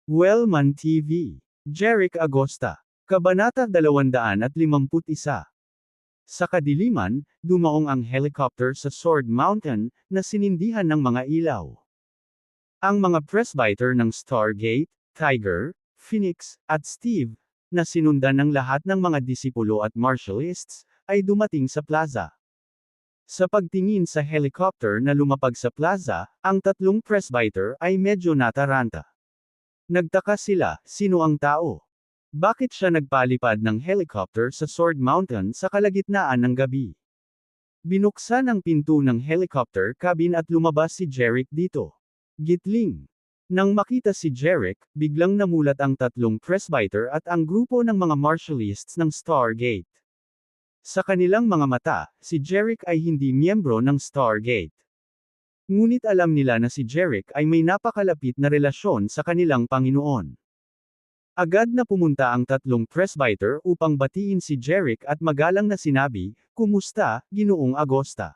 Wellman TV. Jeric Agosta. Kabanata 251. Sa kadiliman, dumaong ang helicopter sa Sword Mountain, na sinindihan ng mga ilaw. Ang mga presbyter ng Stargate, Tiger, Phoenix, at Steve, na sinundan ng lahat ng mga disipulo at martialists, ay dumating sa plaza. Sa pagtingin sa helicopter na lumapag sa plaza, ang tatlong presbyter ay medyo nataranta. Nagtaka sila, sino ang tao? Bakit siya nagpalipad ng helicopter sa Sword Mountain sa kalagitnaan ng gabi? Binuksan ang pinto ng helicopter cabin at lumabas si Jeric dito. Gitling. Nang makita si Jeric, biglang namulat ang tatlong presbyter at ang grupo ng mga martialists ng Stargate. Sa kanilang mga mata, si Jeric ay hindi miyembro ng Stargate. Ngunit alam nila na si Jeric ay may napakalapit na relasyon sa kanilang Panginoon. Agad na pumunta ang tatlong presbyter upang batiin si Jeric at magalang na sinabi, "Kumusta, Ginoong Agosta?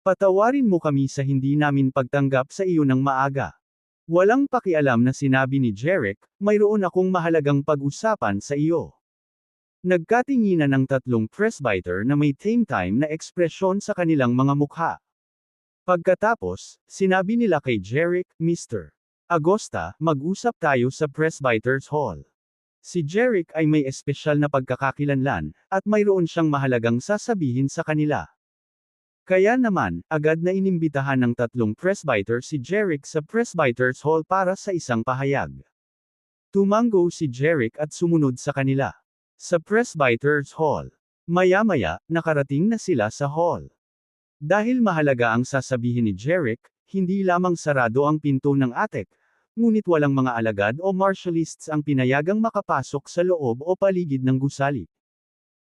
Patawarin mo kami sa hindi namin pagtanggap sa iyo ng maaga." Walang pakialam na sinabi ni Jeric, "Mayroon akong mahalagang pag-usapan sa iyo." Nagkatinginan ang tatlong presbyter na may time na ekspresyon sa kanilang mga mukha. Pagkatapos, sinabi nila kay Jeric, "Mr. Agosta, mag-usap tayo sa Presbyter's Hall." Si Jeric ay may espesyal na pagkakakilanlan, at mayroon siyang mahalagang sasabihin sa kanila. Kaya naman, agad na inimbitahan ng tatlong presbyter si Jeric sa Presbyter's Hall para sa isang pahayag. Tumango si Jeric at sumunod sa kanila. Sa Presbyter's Hall. Maya-maya, nakarating na sila sa hall. Dahil mahalaga ang sasabihin ni Jeric, hindi lamang sarado ang pinto ng attic, ngunit walang mga alagad o martialists ang pinayagang makapasok sa loob o paligid ng gusali.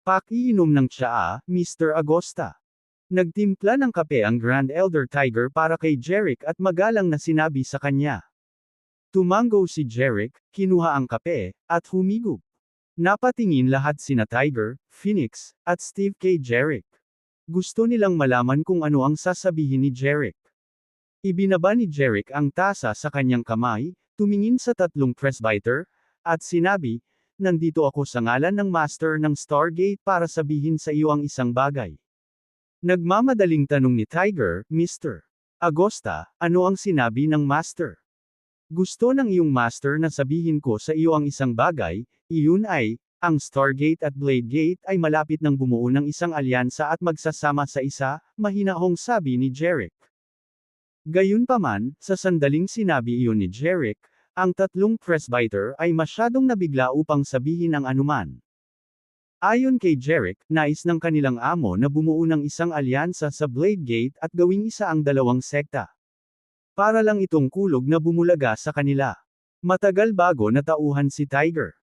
"Pakiinom ng tsaa, Mr. Agosta." Nagtimpla ng kape ang Grand Elder Tiger para kay Jeric at magalang na sinabi sa kanya. Tumango si Jeric, kinuha ang kape, at humigop. Napatingin lahat sina Tiger, Phoenix, at Steve kay Jeric. Gusto nilang malaman kung ano ang sasabihin ni Jeric. Ibinaba ni Jeric ang tasa sa kanyang kamay, tumingin sa tatlong presbyter, at sinabi, "Nandito ako sa ngalan ng Master ng Stargate para sabihin sa iyo ang isang bagay." Nagmamadaling tanong ni Tiger, "Mr. Agosta, ano ang sinabi ng Master?" "Gusto ng iyong Master na sabihin ko sa iyo ang isang bagay, iyon ay, ang Stargate at Bladegate ay malapit ng bumuo ng isang alyansa at magsasama sa isa," mahinahong sabi ni Jeric. Gayunpaman, sa sandaling sinabi iyon ni Jeric, ang tatlong presbyter ay masyadong nabigla upang sabihin ang anuman. Ayon kay Jeric, nais ng kanilang amo na bumuo ng isang alyansa sa Bladegate at gawing isa ang dalawang sekta. Para lang itong kulog na bumulaga sa kanila. Matagal bago natauhan si Tiger.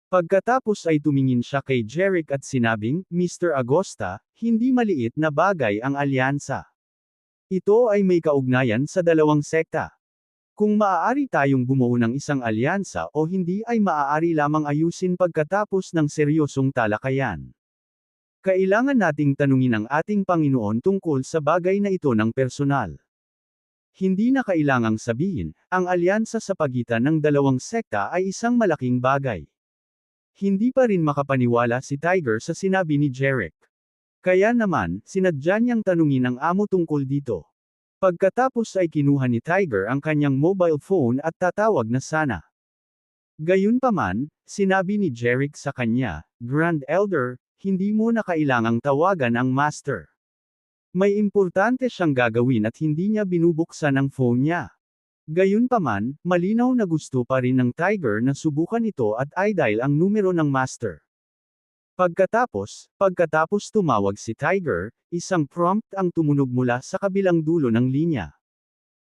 Pagkatapos ay tumingin siya kay Jeric at sinabing, "Mr. Agosta, hindi maliit na bagay ang alyansa. Ito ay may kaugnayan sa dalawang sekta. Kung maaari tayong bumuo ng isang alyansa o hindi ay maaari lamang ayusin pagkatapos ng seryosong talakayan. Kailangan nating tanungin ang ating Panginoon tungkol sa bagay na ito ng personal. Hindi na kailangang sabihin, ang alyansa sa pagitan ng dalawang sekta ay isang malaking bagay." Hindi pa rin makapaniwala si Tiger sa sinabi ni Jeric. Kaya naman, sinadya niyang tanungin ang amo tungkol dito. Pagkatapos ay kinuha ni Tiger ang kanyang mobile phone at tatawag na sana. Gayunpaman, sinabi ni Jeric sa kanya, "Grand Elder, hindi mo na kailangang tawagan ang Master. May importante siyang gagawin at hindi niya binubuksan ang phone niya." Gayunpaman, malinaw na gusto pa rin ng Tiger na subukan ito at i-dial ang numero ng Master. Pagkatapos tumawag si Tiger, isang prompt ang tumunog mula sa kabilang dulo ng linya.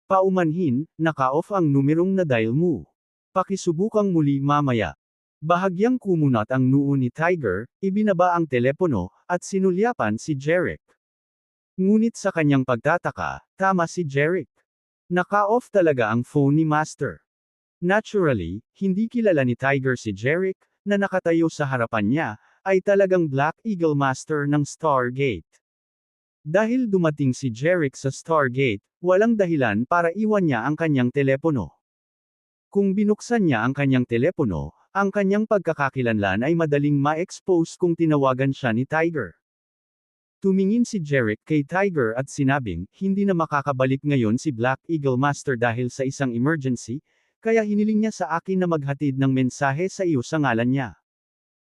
"Paumanhin, naka-off ang numerong na-dial mo. Pakisubukang muli mamaya." Bahagyang kumunat ang noo ni Tiger, ibinaba ang telepono, at sinulyapan si Jeric. Ngunit sa kanyang pagtataka, tama si Jeric. Naka-off talaga ang phone ni Master. Naturally, hindi kilala ni Tiger si Jeric, na nakatayo sa harapan niya, ay talagang Black Eagle Master ng Stargate. Dahil dumating si Jeric sa Stargate, walang dahilan para iwan niya ang kanyang telepono. Kung binuksan niya ang kanyang telepono, ang kanyang pagkakakilanlan ay madaling ma-expose kung tinawagan siya ni Tiger. Tumingin si Jeric kay Tiger at sinabing, hindi na makakabalik ngayon si Black Eagle Master dahil sa isang emergency, kaya hiniling niya sa akin na maghatid ng mensahe sa iyo sa ngalan niya.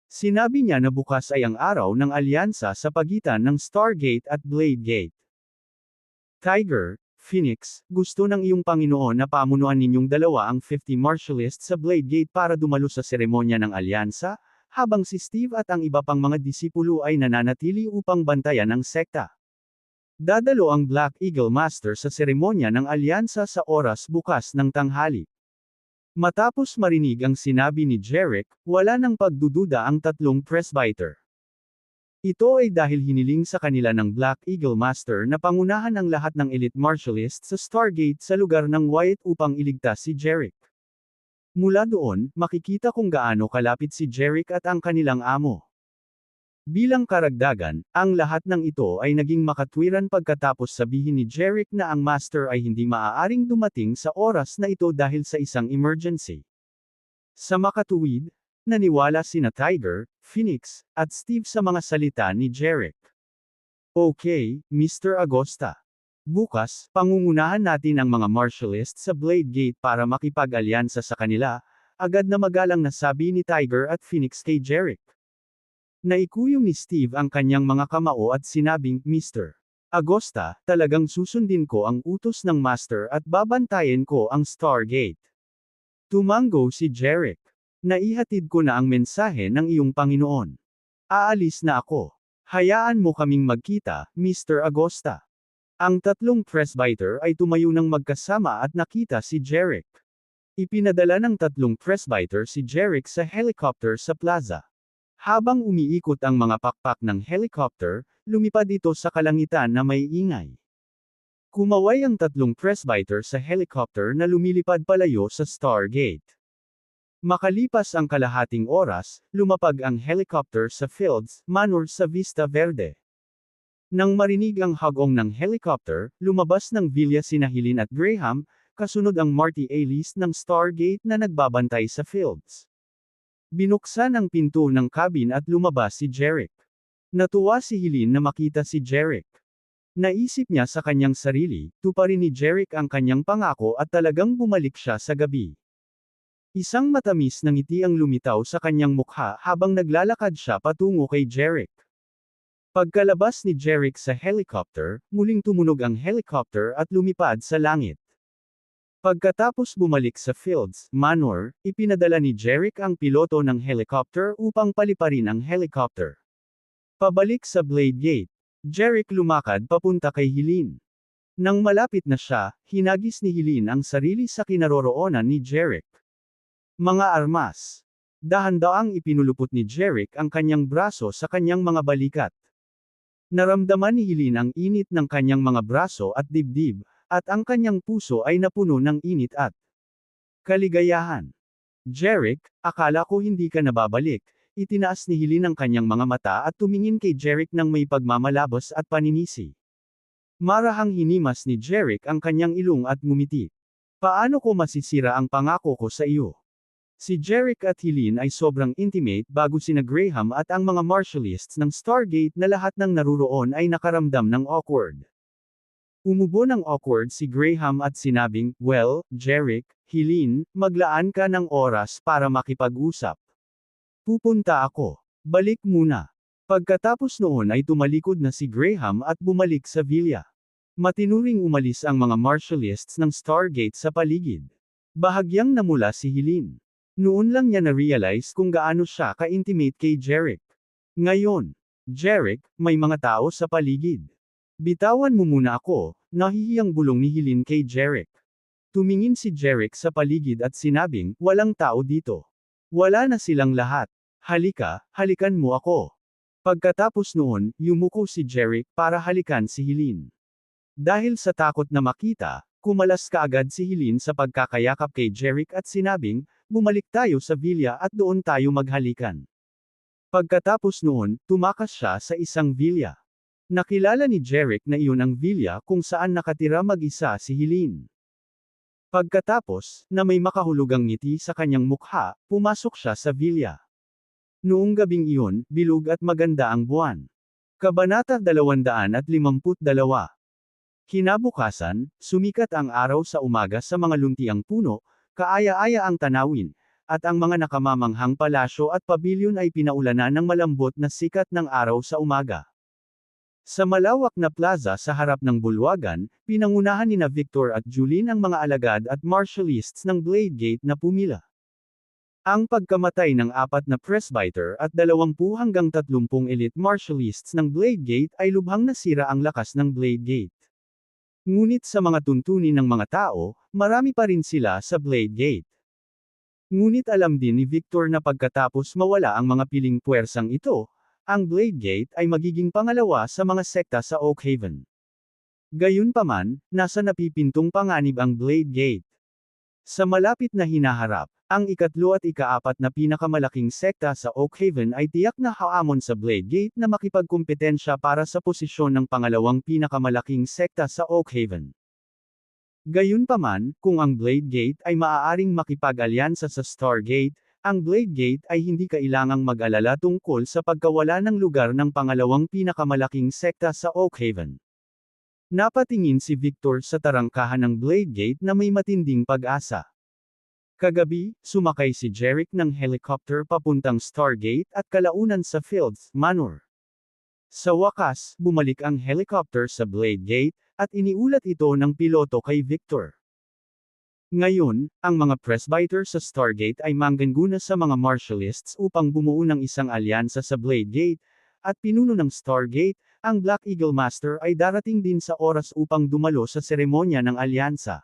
Sinabi niya na bukas ay ang araw ng alyansa sa pagitan ng Stargate at Blade Gate. Tiger, Phoenix, gusto ng iyong Panginoon na pamunuan ninyong dalawa ang 50 Martialists sa Blade Gate para dumalo sa seremonya ng alyansa, habang si Steve at ang iba pang mga disipulo ay nananatili upang bantayan ang sekta. Dadalo ang Black Eagle Master sa seremonya ng alyansa sa oras bukas ng tanghali. Matapos marinig ang sinabi ni Jeric, wala nang pagdududa ang tatlong presbyter. Ito ay dahil hiniling sa kanila ng Black Eagle Master na pangunahan ang lahat ng elite martialists sa Stargate sa lugar ng Wyatt upang iligtas si Jeric. Mula doon, makikita kung gaano kalapit si Jeric at ang kanilang amo. Bilang karagdagan, ang lahat ng ito ay naging makatwiran pagkatapos sabihin ni Jeric na ang Master ay hindi maaaring dumating sa oras na ito dahil sa isang emergency. Sa makatuwid, naniwala sina Tiger, Phoenix, at Steve sa mga salita ni Jeric. Okay, Mr. Agosta. Bukas, pangungunahan natin ang mga martialists sa Blade Gate para makipag-alyansa sa kanila, agad na magalang nasabi ni Tiger at Phoenix kay Jeric. Naikuyom ni Steve ang kanyang mga kamao at sinabing, Mr. Agosta, talagang susundin ko ang utos ng Master at babantayan ko ang Stargate. Tumango si Jeric. Naihatid ko na ang mensahe ng iyong Panginoon. Aalis na ako. Hayaan mo kaming magkita, Mr. Agosta. Ang tatlong presbyter ay tumayo ng magkasama at nakita si Jeric. Ipinadala ng tatlong presbyter si Jeric sa helicopter sa plaza. Habang umiikot ang mga pakpak ng helicopter, lumipad ito sa kalangitan na may ingay. Kumaway ang tatlong presbyter sa helicopter na lumilipad palayo sa Stargate. Makalipas ang kalahating oras, lumapag ang helicopter sa Fields, Manor sa Vista Verde. Nang marinig ang hagong ng helicopter, lumabas ng Villa sina Helene at Graham, kasunod ang Marty A. List ng Stargate na nagbabantay sa Fields. Binuksan ang pinto ng cabin at lumabas si Jeric. Natuwa si Helene na makita si Jeric. Naisip niya sa kanyang sarili, tuparin ni Jeric ang kanyang pangako at talagang bumalik siya sa gabi. Isang matamis na ngiti ang lumitaw sa kanyang mukha habang naglalakad siya patungo kay Jeric. Pagkalabas ni Jeric sa helicopter, muling tumunog ang helicopter at lumipad sa langit. Pagkatapos bumalik sa Fields, Manor, ipinadala ni Jeric ang piloto ng helicopter upang paliparin ang helicopter. Pabalik sa Blade Gate, Jeric lumakad papunta kay Helene. Nang malapit na siya, hinagis ni Helene ang sarili sa kinaroroonan ni Jeric. Mga armas. Dahan-daang ipinulupot ni Jeric ang kanyang braso sa kanyang mga balikat. Naramdaman ni Helene ang init ng kanyang mga braso at dibdib, at ang kanyang puso ay napuno ng init at kaligayahan. Jeric, akala ko hindi ka nababalik. Itinaas ni Helene ang kanyang mga mata at tumingin kay Jeric ng may pagmamalabos at paninisi. Marahang hinimas ni Jeric ang kanyang ilong at ngumiti. Paano ko masisira ang pangako ko sa iyo? Si Jeric at Helene ay sobrang intimate bago sina Graham at ang mga martialists ng Stargate na lahat ng naruroon ay nakaramdam ng awkward. Umubo ng awkward si Graham at sinabing, well, Jeric, Helene, maglaan ka ng oras para makipag-usap. Pupunta ako. Balik muna. Pagkatapos noon ay tumalikod na si Graham at bumalik sa villa. Matinuring umalis ang mga martialists ng Stargate sa paligid. Bahagyang namula si Helene. Noon lang niya na-realize kung gaano siya ka-intimate kay Jeric. Ngayon, Jeric, may mga tao sa paligid. Bitawan mo muna ako, nahihiyang bulong ni Helene kay Jeric. Tumingin si Jeric sa paligid at sinabing, walang tao dito. Wala na silang lahat. Halika, halikan mo ako. Pagkatapos noon, yumuko si Jeric para halikan si Helene. Dahil sa takot na makita, kumalas kaagad si Helene sa pagkakayakap kay Jeric at sinabing, bumalik tayo sa villa at doon tayo maghalikan. Pagkatapos noon, tumakas siya sa isang villa. Nakilala ni Jeric na iyon ang villa kung saan nakatira mag-isa si Helene. Pagkatapos, na may makahulugang ngiti sa kanyang mukha, pumasok siya sa villa. Noong gabing iyon, bilog at maganda ang buwan. Kabanata 252. Kinabukasan, sumikat ang araw sa umaga sa mga luntiang puno, kaaya-aya ang tanawin, at ang mga nakamamanghang palasyo at pabilyon ay pinaulanan ng malambot na sikat ng araw sa umaga. Sa malawak na plaza sa harap ng bulwagan, pinangunahan nina Victor at Julene ang mga alagad at martialists ng Blade Gate na pumila. Ang pagkamatay ng 4 na presbyter at 20 hanggang 30 elite martialists ng Blade Gate ay lubhang nasira ang lakas ng Blade Gate. Ngunit sa mga tuntunin ng mga tao, marami pa rin sila sa Blade Gate. Ngunit alam din ni Victor na pagkatapos mawala ang mga piling puwersang ito, ang Blade Gate ay magiging pangalawa sa mga sekta sa Oakhaven. Gayunpaman, nasa napipintong panganib ang Blade Gate. Sa malapit na hinaharap, ang ikatlo at ika-4 na pinakamalaking sekta sa Oakhaven ay tiyak na haamon sa Blade Gate na makipagkumpetensya para sa posisyon ng pangalawang pinakamalaking sekta sa Oakhaven. Gayunpaman, kung ang Blade Gate ay maaaring makipag-alyansa sa Stargate, ang Blade Gate ay hindi kailangang mag-alala tungkol sa pagkawala ng lugar ng pangalawang pinakamalaking sekta sa Oakhaven. Napatingin si Victor sa tarangkahan ng Blade Gate na may matinding pag-asa. Kagabi, sumakay si Jeric ng helicopter papuntang Stargate at kalaunan sa Fields Manor. Sa wakas, bumalik ang helicopter sa Blade Gate, at iniulat ito ng piloto kay Victor. Ngayon, ang mga presbyter sa Stargate ay manggaguna sa mga martialists upang bumuo ng isang alyansa sa Blade Gate, at pinuno ng Stargate, ang Black Eagle Master ay darating din sa oras upang dumalo sa seremonya ng alyansa.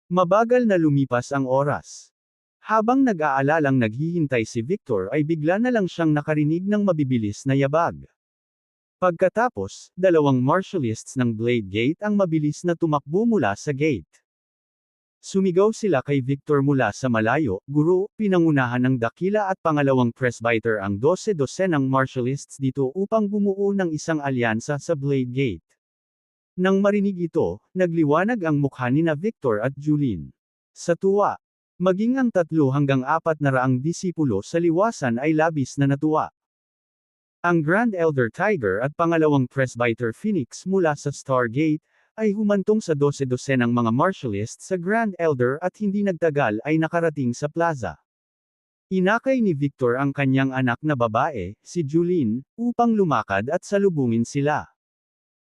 Mabagal na lumipas ang oras. Habang nag-aalalang naghihintay si Victor ay bigla na lang siyang nakarinig ng mabibilis na yabag. Pagkatapos, 2 martialists ng Blade Gate ang mabilis na tumakbo mula sa gate. Sumigaw sila kay Victor mula sa malayo, "Guro, pinangunahan ng dakila at pangalawang presbyter ang 12-dosenang martialists dito upang bumuo ng isang alyansa sa Blade Gate." Nang marinig ito, nagliwanag ang mukha nina Victor at Julene. Sa tuwa, maging ang 3 hanggang 400 disipulo sa liwasan ay labis na natuwa. Ang Grand Elder Tiger at pangalawang presbyter Phoenix mula sa Stargate, ay humantong sa 12-dosenang mga martialists sa Grand Elder at hindi nagtagal ay nakarating sa plaza. Inakay ni Victor ang kanyang anak na babae, si Julene, upang lumakad at salubungin sila.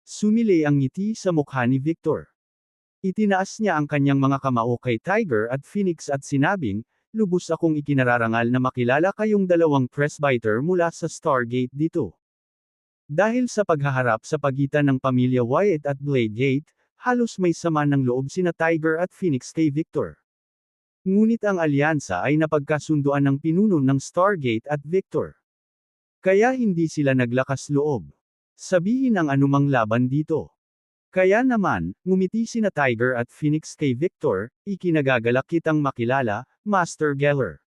Sumilay ang ngiti sa mukha ni Victor. Itinaas niya ang kanyang mga kamao kay Tiger at Phoenix at sinabing, "Lubos akong ikinararangal na makilala kayong 2 presbyter mula sa Stargate dito. Dahil sa paghaharap sa pagitan ng pamilya Wyatt at Blade Gate, halos may sama ng loob sina Tiger at Phoenix kay Victor. Ngunit ang alyansa ay napagkasunduan ng pinuno ng Stargate at Victor. Kaya hindi sila naglakas loob sabihin ang anumang laban dito. Kaya naman, ngumiti sina Tiger at Phoenix kay Victor, "Ikinagagalak kitang makilala, Master Geller.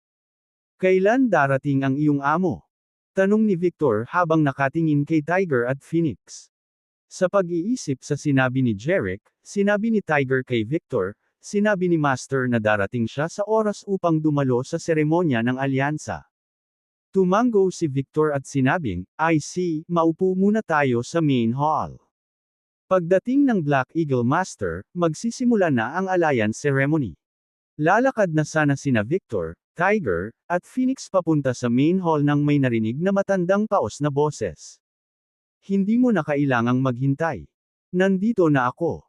Kailan darating ang iyong amo?" Tanong ni Victor habang nakatingin kay Tiger at Phoenix. Sa pag-iisip sa sinabi ni Jeric, sinabi ni Tiger kay Victor, sinabi ni Master na darating siya sa oras upang dumalo sa seremonya ng alyansa. Tumango si Victor at sinabing, "I see, maupo muna tayo sa main hall." Pagdating ng Black Eagle Master, magsisimula na ang alliance ceremony. Lalakad na sana sina Victor, Tiger, at Phoenix papunta sa main hall nang may narinig na matandang paos na boses. "Hindi mo na kailangang maghintay. Nandito na ako."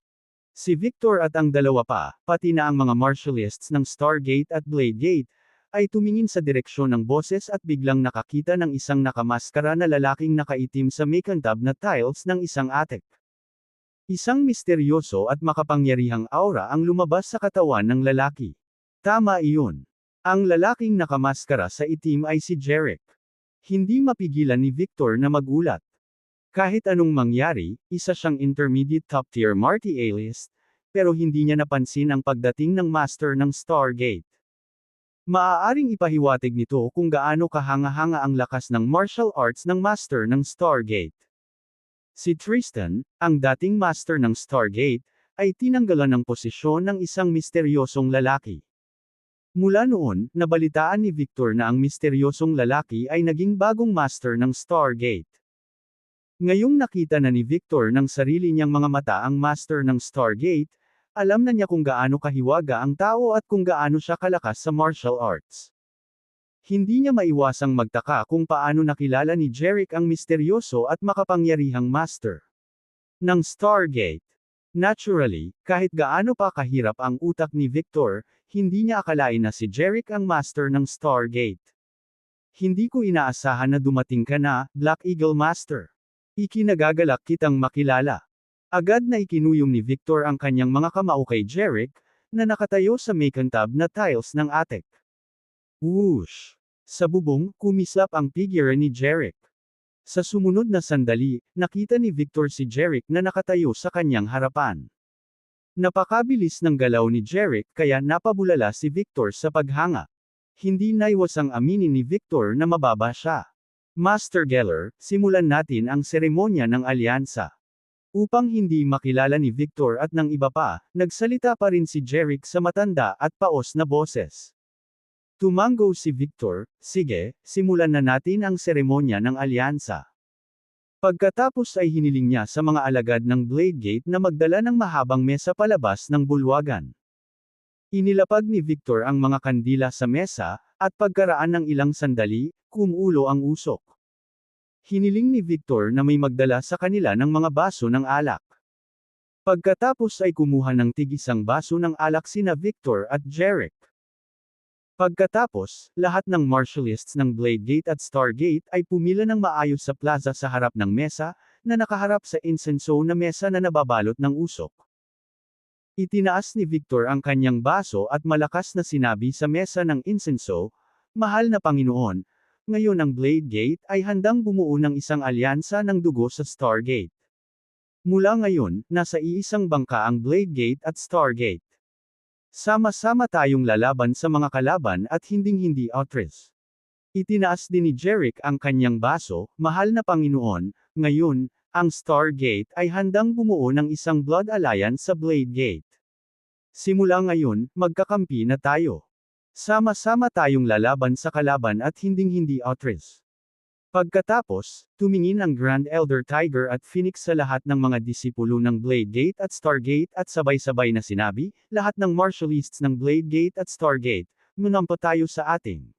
Si Victor at ang 2 pa, pati na ang mga martialists ng Stargate at Blade Gate, ay tumingin sa direksyon ng boses at biglang nakakita ng isang nakamaskara na lalaking nakaitim sa makintab na tiles ng isang attic. Isang misteryoso at makapangyarihang aura ang lumabas sa katawan ng lalaki. Tama iyon. Ang lalaking nakamaskara sa itim ay si Jeric. Hindi mapigilan ni Victor na magulat. Kahit anong mangyari, isa siyang intermediate top-tier Marty A-list, pero hindi niya napansin ang pagdating ng Master ng Stargate. Maaaring ipahiwatig nito kung gaano kahanga-hanga ang lakas ng martial arts ng Master ng Stargate. Si Tristan, ang dating Master ng Stargate, ay tinanggalan ng posisyon ng isang misteryosong lalaki. Mula noon, nabalitaan ni Victor na ang misteryosong lalaki ay naging bagong master ng Stargate. Ngayong nakita na ni Victor ng sarili niyang mga mata ang master ng Stargate, alam na niya kung gaano kahiwaga ang tao at kung gaano siya kalakas sa martial arts. Hindi niya maiwasang magtaka kung paano nakilala ni Jerick ang misteryoso at makapangyarihang master ng Stargate. Naturally, kahit gaano pa kahirap ang utak ni Victor, hindi niya akalain na si Jerick ang master ng Stargate. Hindi ko inaasahan na dumating ka na, Black Eagle Master. Ikinagagalak kitang makilala. Agad na ikinuyong ni Victor ang kanyang mga kamao kay Jerick, na nakatayo sa makintab na tiles ng attic. Whoosh! Sa bubong, kumislap ang figure ni Jerick. Sa sumunod na sandali, nakita ni Victor si Jerick na nakatayo sa kanyang harapan. Napakabilis ng galaw ni Jerick kaya napabulala si Victor sa paghanga. Hindi naiwasang aminin ni Victor na mababa siya. Master Geller, simulan natin ang seremonya ng alyansa. Upang hindi makilala ni Victor at ng iba pa, nagsalita pa rin si Jerick sa matanda at paos na boses. Tumango si Victor, sige, simulan na natin ang seremonya ng alyansa. Pagkatapos ay hiniling niya sa mga alagad ng Blade Gate na magdala ng mahabang mesa palabas ng bulwagan. Inilapag ni Victor ang mga kandila sa mesa, at pagkaraan ng ilang sandali, kumulo ang usok. Hiniling ni Victor na may magdala sa kanila ng mga baso ng alak. Pagkatapos ay kumuha ng tig-isang baso ng alak sina Victor at Jerick. Pagkatapos, lahat ng martialists ng Blade Gate at Stargate ay pumila ng maayos sa plaza sa harap ng mesa, na nakaharap sa insenso na mesa na nababalot ng usok. Itinaas ni Victor ang kanyang baso at malakas na sinabi sa mesa ng insenso, "Mahal na Panginoon, ngayon ang Blade Gate ay handang bumuo ng isang alyansa ng dugo sa Stargate. Mula ngayon, nasa iisang bangka ang Blade Gate at Stargate. Sama-sama tayong lalaban sa mga kalaban at hinding-hindi outres." Itinaas din ni Jerick ang kanyang baso, "Mahal na Panginoon, ngayon, ang Stargate ay handang bumuo ng isang blood alliance sa Blade Gate. Simula ngayon, magkakampi na tayo. Sama-sama tayong lalaban sa kalaban at hinding-hindi outres." Pagkatapos, tumingin ang Grand Elder Tiger at Phoenix sa lahat ng mga disipulo ng Blade Gate at Stargate at sabay-sabay na sinabi, "Lahat ng martialists ng Blade Gate at Stargate, manampa tayo sa ating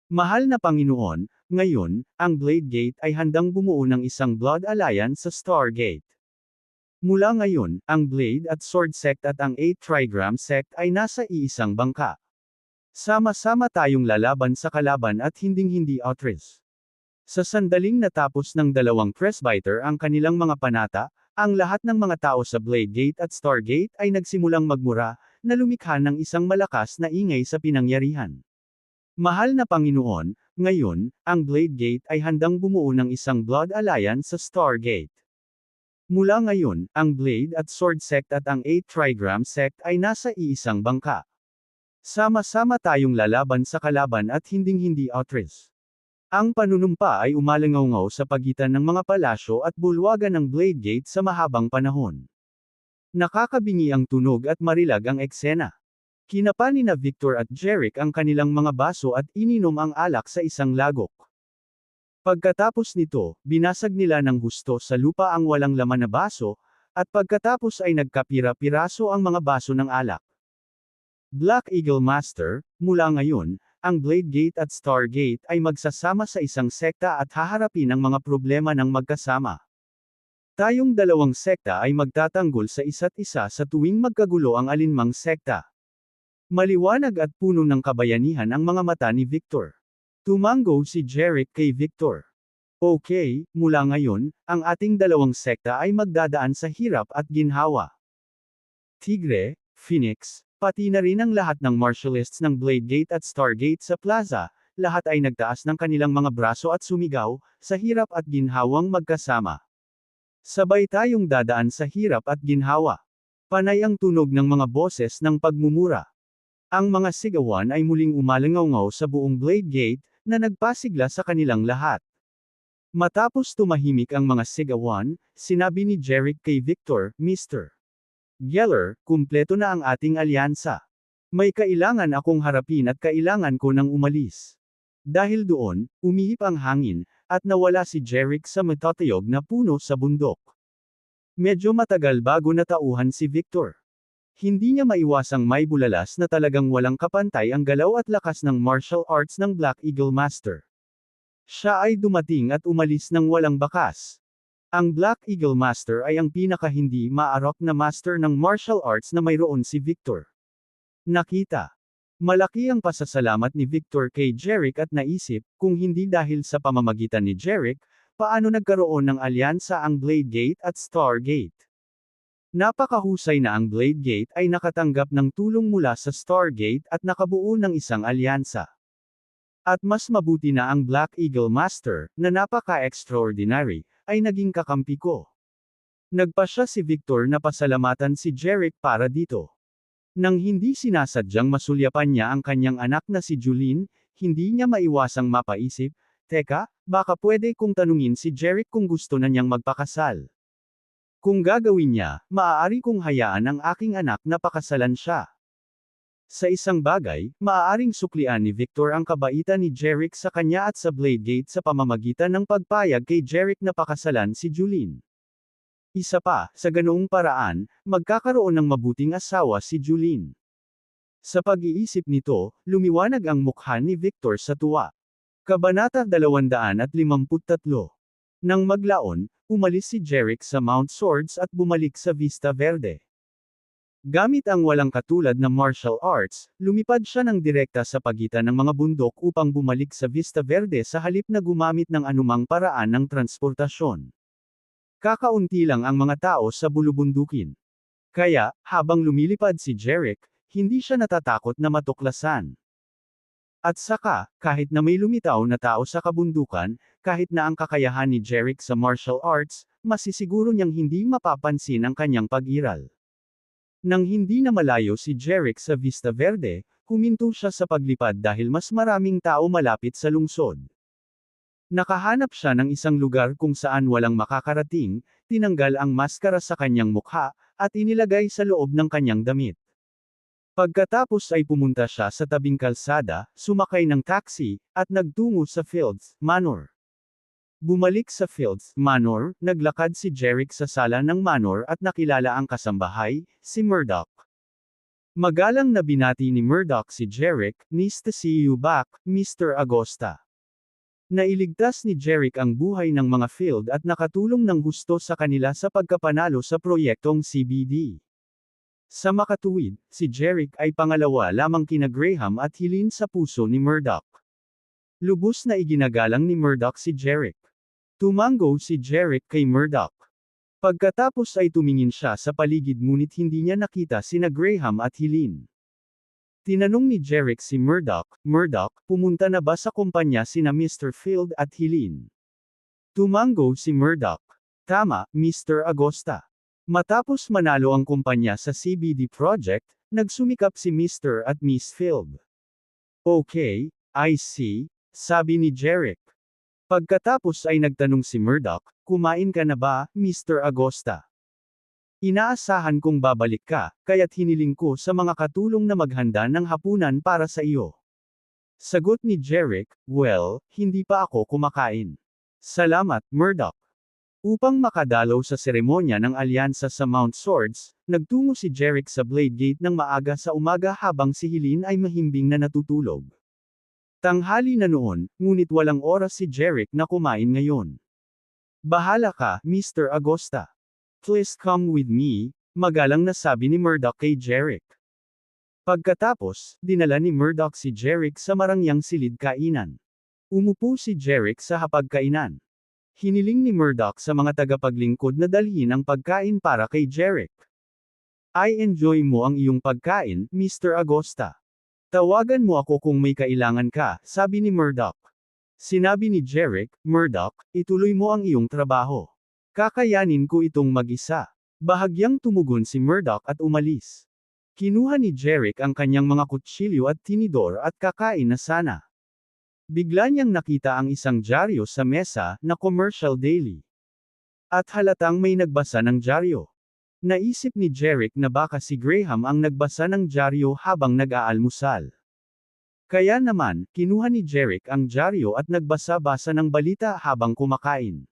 mahal na Panginoon, ngayon, ang Blade Gate ay handang bumuo ng isang blood alliance sa Stargate. Mula ngayon, ang Blade at Sword Sect at ang 8 Trigram Sect ay nasa iisang bangka. Sama-sama tayong lalaban sa kalaban at hinding-hindi outres." Sa sandaling natapos ng dalawang presbyter ang kanilang mga panata, ang lahat ng mga tao sa Blade Gate at Stargate ay nagsimulang magmura, na lumikha ng isang malakas na ingay sa pinangyarihan. "Mahal na Panginoon, ngayon, ang Blade Gate ay handang bumuo ng isang blood alliance sa Stargate. Mula ngayon, ang Blade at Sword Sect at ang 8 Trigram Sect ay nasa iisang bangka. Sama-sama tayong lalaban sa kalaban at hinding-hindi outres." Ang panunumpa ay umalangaw sa pagitan ng mga palasyo at bulwagan ng Blade Gate sa mahabang panahon. Nakakabingi ang tunog at marilag ang eksena. Kinapa ni Victor at Jerick ang kanilang mga baso at ininom ang alak sa isang lagok. Pagkatapos nito, binasag nila ng husto sa lupa ang walang laman na baso, at pagkatapos ay nagkapira-piraso ang mga baso ng alak. Black Eagle Master, mula ngayon, ang Blade Gate at Stargate ay magsasama sa isang sekta at haharapin ang mga problema ng magkasama. Tayong dalawang sekta ay magtatanggol sa isa't isa sa tuwing magkagulo ang alinmang sekta. Maliwanag at puno ng kabayanihan ang mga mata ni Victor. Tumango si Jerick kay Victor. "Okay, mula ngayon, ang ating dalawang sekta ay magdadaan sa hirap at ginhawa. Tigre, Phoenix, pati na rin ang lahat ng martialists ng Blade Gate at Stargate sa plaza, lahat ay nagtaas ng kanilang mga braso at sumigaw, sa hirap at ginhawang magkasama. Sabay tayong dadaan sa hirap at ginhawa." Panay ang tunog ng mga boses ng pagmumura. Ang mga sigawan ay muling umalangaw sa buong Blade Gate, na nagpasigla sa kanilang lahat. Matapos tumahimik ang mga sigawan, sinabi ni Jerick kay Victor, "Mr. Geller, kumpleto na ang ating alyansa. May kailangan akong harapin at kailangan ko nang umalis. Dahil doon, umihip ang hangin, at nawala si Jerick sa matatayog na puno sa bundok. Medyo matagal bago natauhan si Victor. Hindi niya maiwasang may bulalas na talagang walang kapantay ang galaw at lakas ng martial arts ng Black Eagle Master. Siya ay dumating at umalis ng walang bakas. Ang Black Eagle Master ay ang pinaka-hindi maarok na master ng martial arts na mayroon si Victor. Nakita. Malaki ang pasasalamat ni Victor kay Jerick at naisip, kung hindi dahil sa pamamagitan ni Jerick, paano nagkaroon ng alyansa ang Blade Gate at Stargate. Napakahusay na ang Blade Gate ay nakatanggap ng tulong mula sa Stargate at nakabuo ng isang alyansa. At mas mabuti na ang Black Eagle Master, na napaka-extraordinary, ay naging kakampi ko. Nagpasya si Victor na pasalamatan si Jerick para dito. Nang hindi sinasadyang masulyapan niya ang kanyang anak na si Julene, hindi niya maiwasang mapaisip, teka, baka pwede kong tanungin si Jerick kung gusto na niyang magpakasal. Kung gagawin niya, maaari kong hayaan ang aking anak na pakasalan siya. Sa isang bagay, maaaring suklian ni Victor ang kabaitan ni Jerick sa kanya at sa Blade Gate sa pamamagitan ng pagpayag kay Jerick na pakasalan si Julene. Isa pa, sa ganoong paraan, magkakaroon ng mabuting asawa si Julene. Sa pag-iisip nito, lumiwanag ang mukha ni Victor sa tuwa. Kabanata 253. Nang maglaon, umalis si Jerick sa Mount Swords at bumalik sa Vista Verde. Gamit ang walang katulad na martial arts, lumipad siya ng direkta sa pagitan ng mga bundok upang bumalik sa Vista Verde sa halip na gumamit ng anumang paraan ng transportasyon. Kakaunti lang ang mga tao sa bulubundukin. Kaya, habang lumilipad si Jerick, hindi siya natatakot na matuklasan. At saka, kahit na may lumitaw na tao sa kabundukan, kahit na ang kakayahan ni Jerick sa martial arts, masisiguro niyang hindi mapapansin ang kanyang pag-iral. Nang hindi na malayo si Jerick sa Vista Verde, huminto siya sa paglipad dahil mas maraming tao malapit sa lungsod. Nakahanap siya ng isang lugar kung saan walang makakarating, tinanggal ang maskara sa kanyang mukha, at inilagay sa loob ng kanyang damit. Pagkatapos ay pumunta siya sa tabing kalsada, sumakay ng taxi, at nagtungo sa Fields Manor. Bumalik sa Fields Manor, naglakad si Jerick sa sala ng Manor at nakilala ang kasambahay, si Murdoch. Magalang na binati ni Murdoch si Jerick, "Nice to see you back, Mr. Agosta." Nailigtas ni Jerick ang buhay ng mga Field at nakatulong ng husto sa kanila sa pagkapanalo sa proyektong CBD. Sa makatuwid, si Jerick ay pangalawa lamang kina Graham at Helene sa puso ni Murdoch. Lubos na iginagalang ni Murdoch si Jerick. Tumango si Jerick kay Murdoch. Pagkatapos ay tumingin siya sa paligid ngunit hindi niya nakita sina Graham at Helene. Tinanong ni Jerick si Murdoch, "Murdoch, pumunta na ba sa kumpanya sina Mr. Field at Helene?" Tumango si Murdoch. "Tama, Mr. Agosta." Matapos manalo ang kumpanya sa CBD project, nagsumikap si Mr. at Miss Field. "Okay, I see," sabi ni Jerick. Pagkatapos ay nagtanong si Murdoch, "Kumain ka na ba, Mr. Agosta?" "Inaasahan kong babalik ka, kaya't hiniling ko sa mga katulong na maghanda ng hapunan para sa iyo." Sagot ni Jerick, "Well, hindi pa ako kumakain." "Salamat, Murdoch." Upang makadalaw sa seremonya ng alyansa sa Mount Swords, nagtungo si Jerick sa Blade Gate ng maaga sa umaga habang si Helene ay mahimbing na natutulog. Tanghali na noon, ngunit walang oras si Jerick na kumain ngayon. "Bahala ka, Mr. Agosta. Please come with me," magalang na sabi ni Murdoch kay Jerick. Pagkatapos, dinala ni Murdoch si Jerick sa marangyang silid kainan. Umupo si Jerick sa hapagkainan. Hiniling ni Murdoch sa mga tagapaglingkod na dalhin ang pagkain para kay Jerick. "I enjoy mo ang iyong pagkain, Mr. Agosta. Tawagan mo ako kung may kailangan ka," sabi ni Murdoch. Sinabi ni Jerick, "Murdoch, ituloy mo ang iyong trabaho. Kakayanin ko itong mag-isa." Bahagyang tumugon si Murdoch at umalis. Kinuha ni Jerick ang kanyang mga kutsilyo at tinidor at kakain na sana. Bigla niyang nakita ang isang dyaryo sa mesa, na commercial daily. At halatang may nagbasa ng dyaryo. Naisip ni Jeric na baka si Graham ang nagbasa ng dyaryo habang nag-aalmusal. Kaya naman, kinuha ni Jeric ang dyaryo at nagbasa-basa ng balita habang kumakain.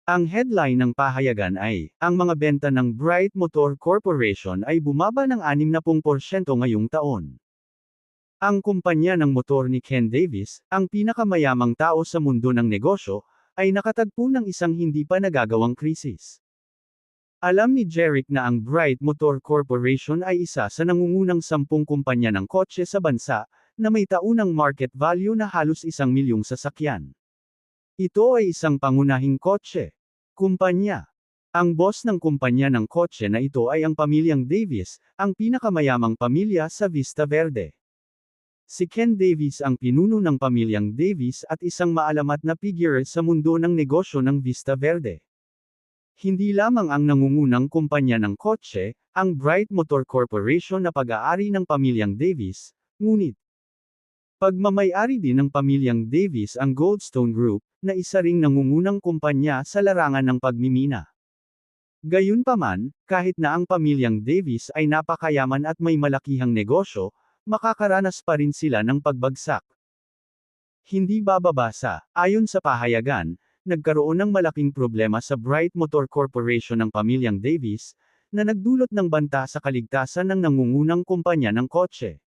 Ang headline ng pahayagan ay, ang mga benta ng Bright Motor Corporation ay bumaba ng 60% ngayong taon. Ang kumpanya ng motor ni Ken Davis, ang pinakamayamang tao sa mundo ng negosyo, ay nakatagpo ng isang hindi pa nagagawang krisis. Alam ni Jeric na ang Bright Motor Corporation ay isa sa nangungunang 10 kumpanya ng kotse sa bansa, na may taunang market value na halos 1 milyong sasakyan. Ito ay isang pangunahing kotse kumpanya. Ang boss ng kumpanya ng kotse na ito ay ang pamilyang Davis, ang pinakamayamang pamilya sa Vista Verde. Si Ken Davis ang pinuno ng pamilyang Davis at isang maalamat na figure sa mundo ng negosyo ng Vista Verde. Hindi lamang ang nangungunang kumpanya ng kotse, ang Bright Motor Corporation na pag-aari ng pamilyang Davis, ngunit pagmamay-ari din ng pamilyang Davis ang Goldstone Group, na isa ring nangungunang kumpanya sa larangan ng pagmimina. Gayunpaman, kahit na ang pamilyang Davis ay napakayaman at may malakihang negosyo, makakaranas pa rin sila ng pagbagsak. Hindi bababasa, ayon sa pahayagan, nagkaroon ng malaking problema sa Bright Motor Corporation ng pamilyang Davis, na nagdulot ng banta sa kaligtasan ng nangungunang kumpanya ng kotse.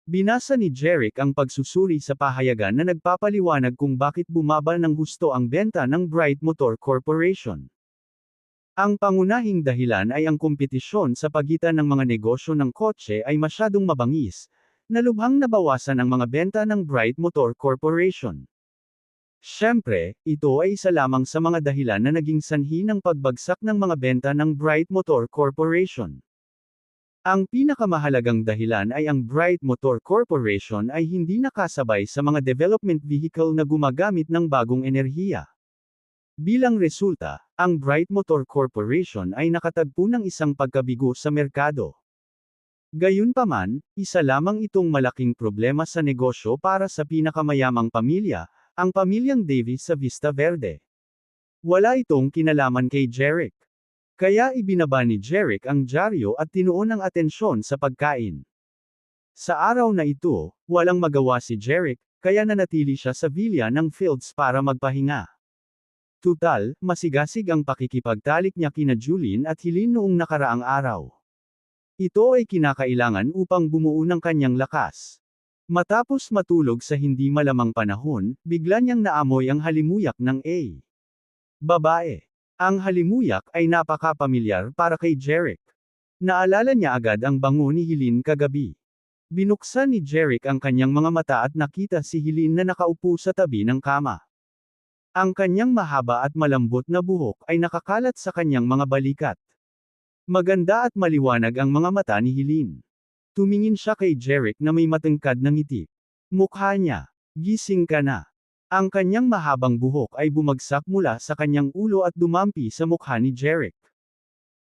Binasa ni Jeric ang pagsusuri sa pahayagan na nagpapaliwanag kung bakit bumaba ng husto ang benta ng Bright Motor Corporation. Ang pangunahing dahilan ay ang kompetisyon sa pagitan ng mga negosyo ng kotse ay masyadong mabangis, na lubhang nabawasan ang mga benta ng Bright Motor Corporation. Siyempre, ito ay isa lamang sa mga dahilan na naging sanhi ng pagbagsak ng mga benta ng Bright Motor Corporation. Ang pinakamahalagang dahilan ay ang Bright Motor Corporation ay hindi nakasabay sa mga development vehicle na gumagamit ng bagong enerhiya. Bilang resulta, ang Bright Motor Corporation ay nakatagpo ng isang pagkabigo sa merkado. Gayunpaman, isa lamang itong malaking problema sa negosyo para sa pinakamayamang pamilya, ang pamilyang Davis sa Vista Verde. Wala itong kinalaman kay Jeric. Kaya ibinaba ni Jeric ang dyaryo at tinuon ang atensyon sa pagkain. Sa araw na ito, walang magawa si Jeric, kaya nanatili siya sa villa ng Fields para magpahinga. Tutal, masigasig ang pakikipagtalik niya kina Julene at Helene noong nakaraang araw. Ito ay kinakailangan upang bumuo ng kanyang lakas. Matapos matulog sa hindi malamang panahon, bigla niyang naamoy ang halimuyak ng babae. Ang halimuyak ay napaka-pamilyar para kay Jeric. Naalala niya agad ang bango ni Helene kagabi. Binuksan ni Jeric ang kanyang mga mata at nakita si Helene na nakaupo sa tabi ng kama. Ang kanyang mahaba at malambot na buhok ay nakakalat sa kanyang mga balikat. Maganda at maliwanag ang mga mata ni Helene. Tumingin siya kay Jeric na may matangkad na ngiti. Mukha niya, gising ka na. Ang kanyang mahabang buhok ay bumagsak mula sa kanyang ulo at dumampi sa mukha ni Jeric.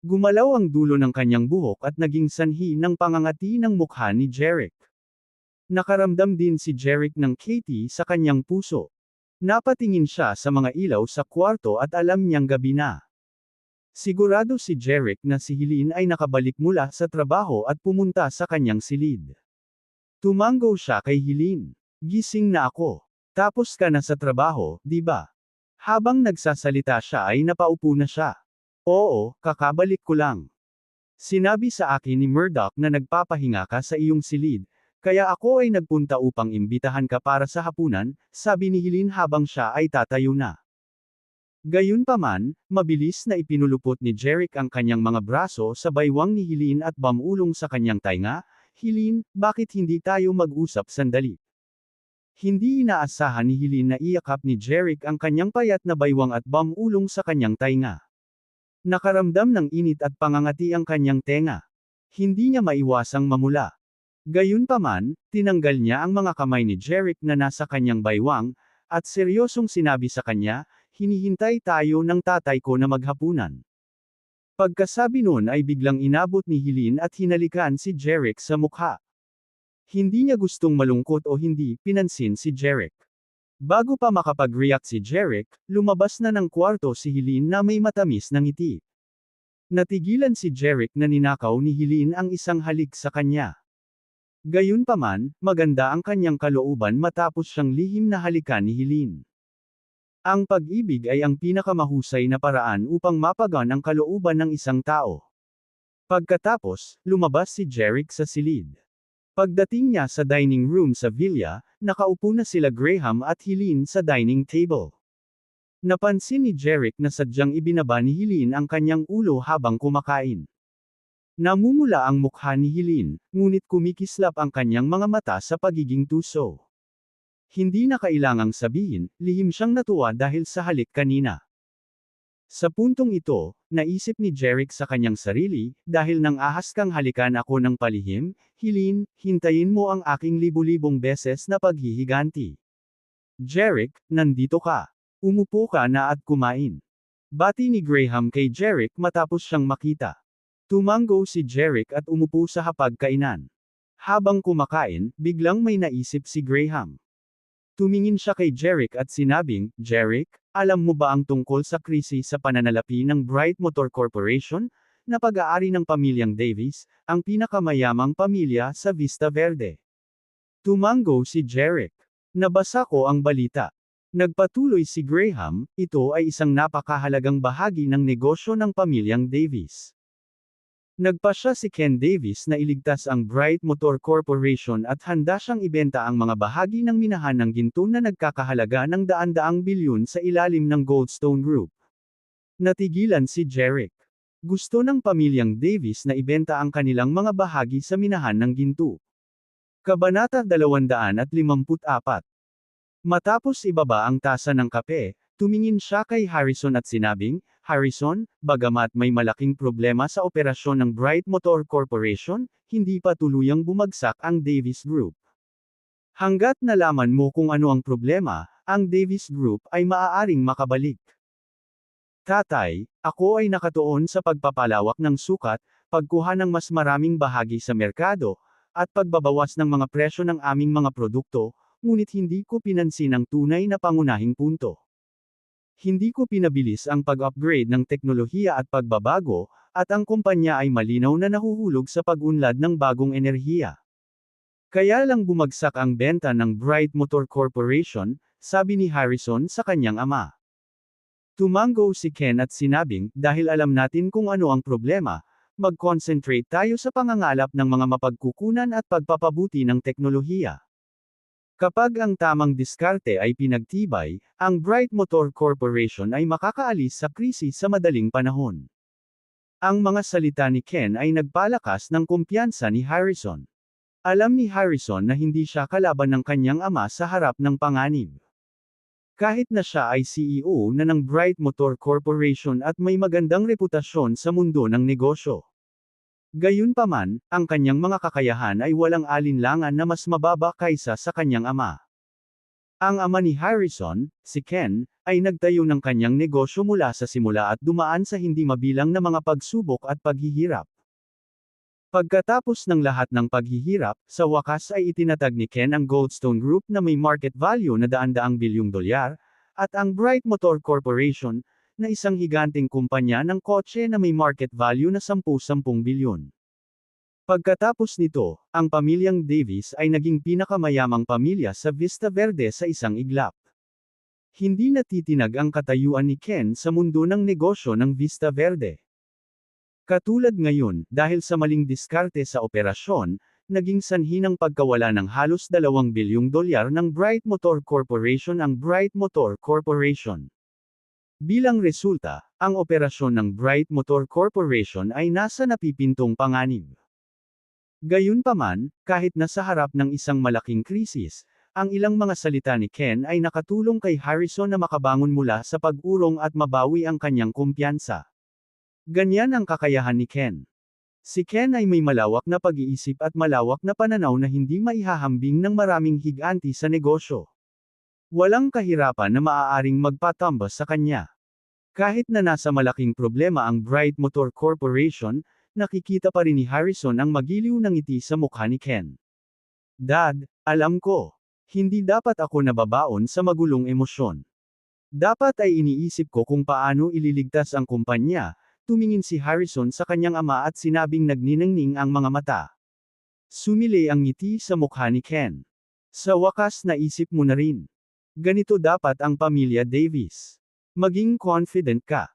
Gumalaw ang dulo ng kanyang buhok at naging sanhi ng pangangati ng mukha ni Jeric. Nakaramdam din si Jeric ng Katie sa kanyang puso. Napatingin siya sa mga ilaw sa kwarto at alam niyang gabi na. Sigurado si Jeric na si Helene ay nakabalik mula sa trabaho at pumunta sa kanyang silid. Tumango siya kay Helene. Gising na ako. Tapos ka na sa trabaho, di ba? Habang nagsasalita siya ay napaupo na siya. Oo, kakabalik ko lang. Sinabi sa akin ni Murdoch na nagpapahinga ka sa iyong silid, kaya ako ay nagpunta upang imbitahan ka para sa hapunan, sabi ni Helene habang siya ay tatayo na. Gayunpaman, mabilis na ipinulupot ni Jeric ang kanyang mga braso sa baywang ni Helene at bumulong sa kanyang tainga. Helene, bakit hindi tayo mag-usap sandali? Hindi inaasahan ni Helene na iyakap ni Jeric ang kanyang payat na baywang at bumulong sa kanyang tainga. Nakaramdam ng init at pangangati ang kanyang tenga. Hindi niya maiwasang mamula. Gayunpaman, tinanggal niya ang mga kamay ni Jeric na nasa kanyang baywang, at seryosong sinabi sa kanya, hinihintay tayo ng tatay ko na maghapunan. Pagkasabi noon ay biglang inabot ni Helene at hinalikan si Jeric sa mukha. Hindi niya gustong malungkot o hindi, pinansin si Jeric. Bago pa makapag-react si Jeric, lumabas na ng kwarto si Helene na may matamis na ngiti. Natigilan si Jerick na ninakaw ni Helene ang isang halik sa kanya. Gayunpaman, maganda ang kanyang kalooban matapos siyang lihim na halikan ni Helene. Ang pag-ibig ay ang pinakamahusay na paraan upang mapagaan ang kalooban ng isang tao. Pagkatapos, lumabas si Jerick sa silid. Pagdating niya sa dining room sa villa, nakaupo na sila Graham at Helene sa dining table. Napansin ni Jerick na sadyang ibinaba ni Helene ang kanyang ulo habang kumakain. Namumula ang mukha ni Helene, ngunit kumikislap ang kanyang mga mata sa pagiging tuso. Hindi na kailangang sabihin, lihim siyang natuwa dahil sa halik kanina. Sa puntong ito, naisip ni Jerick sa kanyang sarili, dahil nang ahas kang halikan ako ng palihim, Helene, hintayin mo ang aking libu-libong beses na paghihiganti. Jerick, nandito ka. Umupo ka na at kumain. Bati ni Graham kay Jerick matapos siyang makita. Tumango si Jerick at umupo sa hapagkainan. Habang kumakain, biglang may naisip si Graham. Tumingin siya kay Jerick at sinabing, Jerick, alam mo ba ang tungkol sa krisis sa pananalapi ng Bright Motor Corporation, na pag-aari ng pamilyang Davis, ang pinakamayamang pamilya sa Vista Verde? Tumango si Jerick. Nabasa ko ang balita. Nagpatuloy si Graham, ito ay isang napakahalagang bahagi ng negosyo ng pamilyang Davis. Nagpasya si Ken Davis na iligtas ang Bright Motor Corporation at handa siyang ibenta ang mga bahagi ng minahan ng ginto na nagkakahalaga ng daan-daang bilyon sa ilalim ng Goldstone Group. Natigilan si Jerick. Gusto ng pamilyang Davis na ibenta ang kanilang mga bahagi sa minahan ng ginto. Kabanata 254. Matapos ibaba ang tasa ng kape, tumingin siya kay Harrison at sinabing, Harrison, bagamat may malaking problema sa operasyon ng Bright Motor Corporation, hindi pa tuluyang bumagsak ang Davis Group. Hanggat nalaman mo kung ano ang problema, ang Davis Group ay maaaring makabalik. Tatay, ako ay nakatuon sa pagpapalawak ng sukat, pagkuha ng mas maraming bahagi sa merkado, at pagbabawas ng mga presyo ng aming mga produkto, ngunit hindi ko pinansin ang tunay na pangunahing punto. Hindi ko pinabilis ang pag-upgrade ng teknolohiya at pagbabago, at ang kumpanya ay malinaw na nahuhulog sa pag-unlad ng bagong enerhiya. Kaya lang bumagsak ang benta ng Bright Motor Corporation, sabi ni Harrison sa kanyang ama. Tumango si Ken at sinabing, dahil alam natin kung ano ang problema, mag-concentrate tayo sa pangangalap ng mga mapagkukunan at pagpapabuti ng teknolohiya. Kapag ang tamang diskarte ay pinagtibay, ang Bright Motor Corporation ay makakaalis sa krisis sa madaling panahon. Ang mga salita ni Ken ay nagpalakas ng kumpiyansa ni Harrison. Alam ni Harrison na hindi siya kalaban ng kanyang ama sa harap ng panganib. Kahit na siya ay CEO na ng Bright Motor Corporation at may magandang reputasyon sa mundo ng negosyo. Gayunpaman, ang kanyang mga kakayahan ay walang alinlangan na mas mababa kaysa sa kanyang ama. Ang ama ni Harrison, si Ken, ay nagtayo ng kanyang negosyo mula sa simula at dumaan sa hindi mabilang na mga pagsubok at paghihirap. Pagkatapos ng lahat ng paghihirap, sa wakas ay itinatag ni Ken ang Goldstone Group na may market value na daan-daang bilyong dolyar, at ang Bright Motor Corporation, na isang higanteng kumpanya ng kotse na may market value na 10 bilyon. Pagkatapos nito, ang pamilyang Davis ay naging pinakamayamang pamilya sa Vista Verde sa isang iglap. Hindi natitinag ang katayuan ni Ken sa mundo ng negosyo ng Vista Verde. Katulad ngayon, dahil sa maling diskarte sa operasyon, naging sanhi ng pagkawala ng halos 2 bilyong dolyar ng Bright Motor Corporation ang Bright Motor Corporation. Bilang resulta, ang operasyon ng Bright Motor Corporation ay nasa napipintong panganib. Gayunpaman, kahit nasa harap ng isang malaking krisis, ang ilang mga salita ni Ken ay nakatulong kay Harrison na makabangon mula sa pag-urong at mabawi ang kanyang kumpiyansa. Ganyan ang kakayahan ni Ken. Si Ken ay may malawak na pag-iisip at malawak na pananaw na hindi maihahambing ng maraming higanti sa negosyo. Walang kahirapan na maaaring magpatambas sa kanya. Kahit na nasa malaking problema ang Bright Motor Corporation, nakikita pa rin ni Harrison ang magiliw na ngiti sa mukha ni Ken. Dad, alam ko. Hindi dapat ako nababaon sa magulong emosyon. Dapat ay iniisip ko kung paano ililigtas ang kumpanya, tumingin si Harrison sa kanyang ama at sinabing nagniningning ang mga mata. Sumili ang ngiti sa mukha ni Ken. Sa wakas naisip mo na rin. Ganito dapat ang pamilya Davis. Maging confident ka.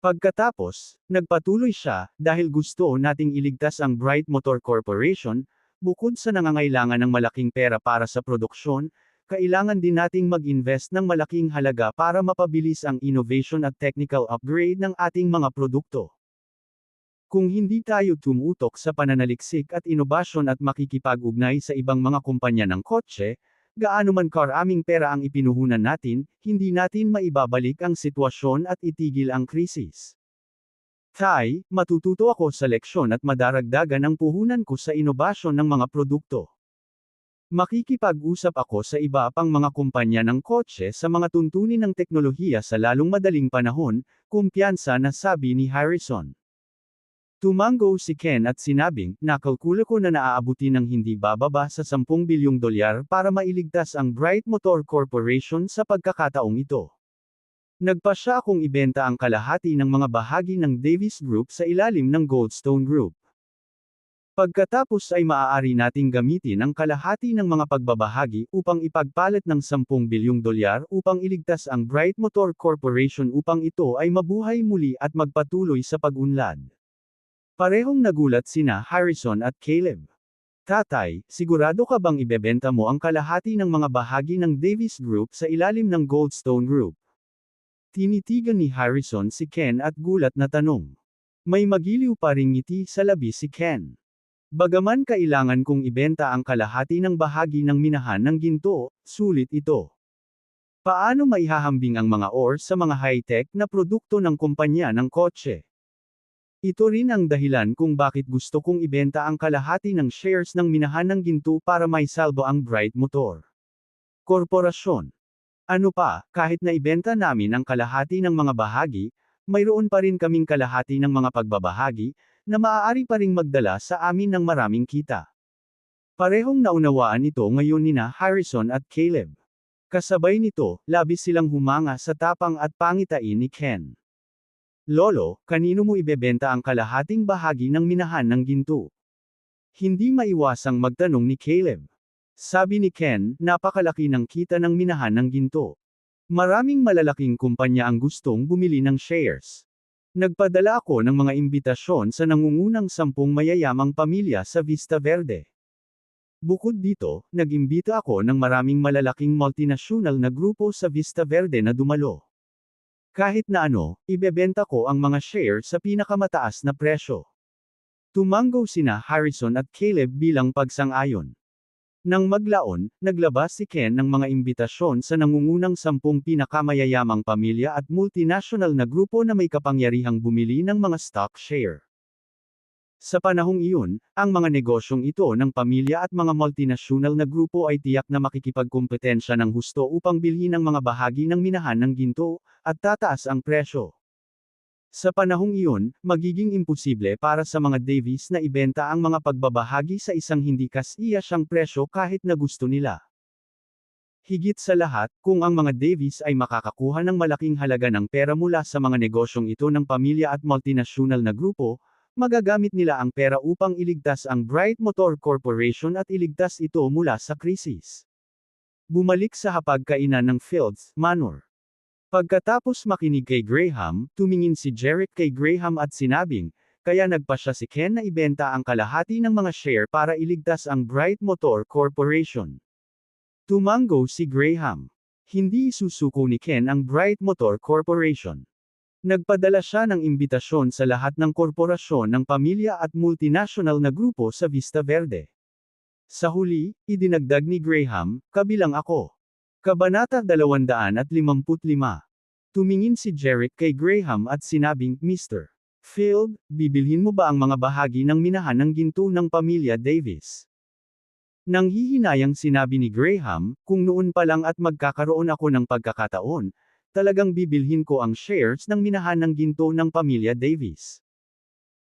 Pagkatapos, nagpatuloy siya, dahil gusto nating iligtas ang Bright Motor Corporation, bukod sa nangangailangan ng malaking pera para sa produksyon, kailangan din nating mag-invest ng malaking halaga para mapabilis ang innovation at technical upgrade ng ating mga produkto. Kung hindi tayo tumutok sa pananaliksik at inobasyon at makikipag-ugnay sa ibang mga kumpanya ng kotse, gaano man karaming pera ang ipinuhunan natin, hindi natin maibabalik ang sitwasyon at itigil ang krisis. Tay, matututo ako sa leksyon at madaragdagan ang puhunan ko sa inobasyon ng mga produkto. Makikipag-usap ako sa iba pang mga kumpanya ng kotse sa mga tuntunin ng teknolohiya sa lalong madaling panahon, kumpiyansa na sabi ni Harrison. Tumango si Ken at sinabing, nakalkula ko na naaabuti ng hindi bababa sa 10 bilyong dolyar para mailigtas ang Bright Motor Corporation sa pagkakataong ito. Nagpasya akong ibenta ang kalahati ng mga bahagi ng Davis Group sa ilalim ng Goldstone Group. Pagkatapos ay maaari nating gamitin ang kalahati ng mga pagbabahagi upang ipagpalit ng 10 bilyong dolyar upang iligtas ang Bright Motor Corporation upang ito ay mabuhay muli at magpatuloy sa pag-unlad. Parehong nagulat sina Harrison at Caleb. Tatay, sigurado ka bang ibebenta mo ang kalahati ng mga bahagi ng Davis Group sa ilalim ng Goldstone Group? Tinitigan ni Harrison si Ken at gulat na tanong. May magiliw pa ring ngiti sa labi si Ken. Bagaman kailangan kong ibenta ang kalahati ng bahagi ng minahan ng ginto, sulit ito. Paano maihahambing ang mga ore sa mga high-tech na produkto ng kumpanya ng kotse? Ito rin ang dahilan kung bakit gusto kong ibenta ang kalahati ng shares ng minahan ng ginto para maisalba ang Bright Motor Corporation. Ano pa, kahit na ibenta namin ang kalahati ng mga bahagi, mayroon pa rin kaming kalahati ng mga pagbabahagi, na maaari pa ring magdala sa amin ng maraming kita. Parehong naunawaan ito ngayon nina Harrison at Caleb. Kasabay nito, labis silang humanga sa tapang at pangitain ni Ken. Lolo, kanino mo ibebenta ang kalahating bahagi ng minahan ng ginto? Hindi maiwasang magtanong ni Caleb. Sabi ni Ken, napakalaki ng kita ng minahan ng ginto. Maraming malalaking kumpanya ang gustong bumili ng shares. Nagpadala ako ng mga imbitasyon sa nangungunang 10 mayayamang pamilya sa Vista Verde. Bukod dito, nag-imbita ako ng maraming malalaking multinational na grupo sa Vista Verde na dumalo. Kahit na ano, ibebenta ko ang mga share sa pinakamataas na presyo. Tumango sina Harrison at Caleb bilang pagsang-ayon. Nang maglaon, naglabas si Ken ng mga imbitasyon sa nangungunang 10 pinakamayayamang pamilya at multinational na grupo na may kapangyarihang bumili ng mga stock share. Sa panahong iyon, ang mga negosyong ito ng pamilya at mga multinational na grupo ay tiyak na makikipagkumpetensya ng husto upang bilhin ang mga bahagi ng minahan ng ginto, at tataas ang presyo. Sa panahong iyon, magiging imposible para sa mga Davis na ibenta ang mga pagbabahagi sa isang hindi kasiyasyang presyo kahit na gusto nila. Higit sa lahat, kung ang mga Davis ay makakakuha ng malaking halaga ng pera mula sa mga negosyong ito ng pamilya at multinational na grupo, magagamit nila ang pera upang iligtas ang Bright Motor Corporation at iligtas ito mula sa krisis. Bumalik sa hapagkainan ng Fields Manor. Pagkatapos makinig kay Graham, tumingin si Jerick kay Graham at sinabing, kaya nagpasya si Ken na ibenta ang kalahati ng mga share para iligtas ang Bright Motor Corporation. Tumango si Graham. Hindi isusuko ni Ken ang Bright Motor Corporation. Nagpadala siya ng imbitasyon sa lahat ng korporasyon ng pamilya at multinational na grupo sa Vista Verde. Sa huli, idinagdag ni Graham, kabilang ako. Kabanata 255. Tumingin si Jerick kay Graham at sinabing, Mr. Field, bibilhin mo ba ang mga bahagi ng minahan ng ginto ng pamilya Davis? Nang hihinayang sinabi ni Graham, kung noon pa lang at magkakaroon ako ng pagkakataon, talagang bibilhin ko ang shares ng minahan ng ginto ng pamilya Davis.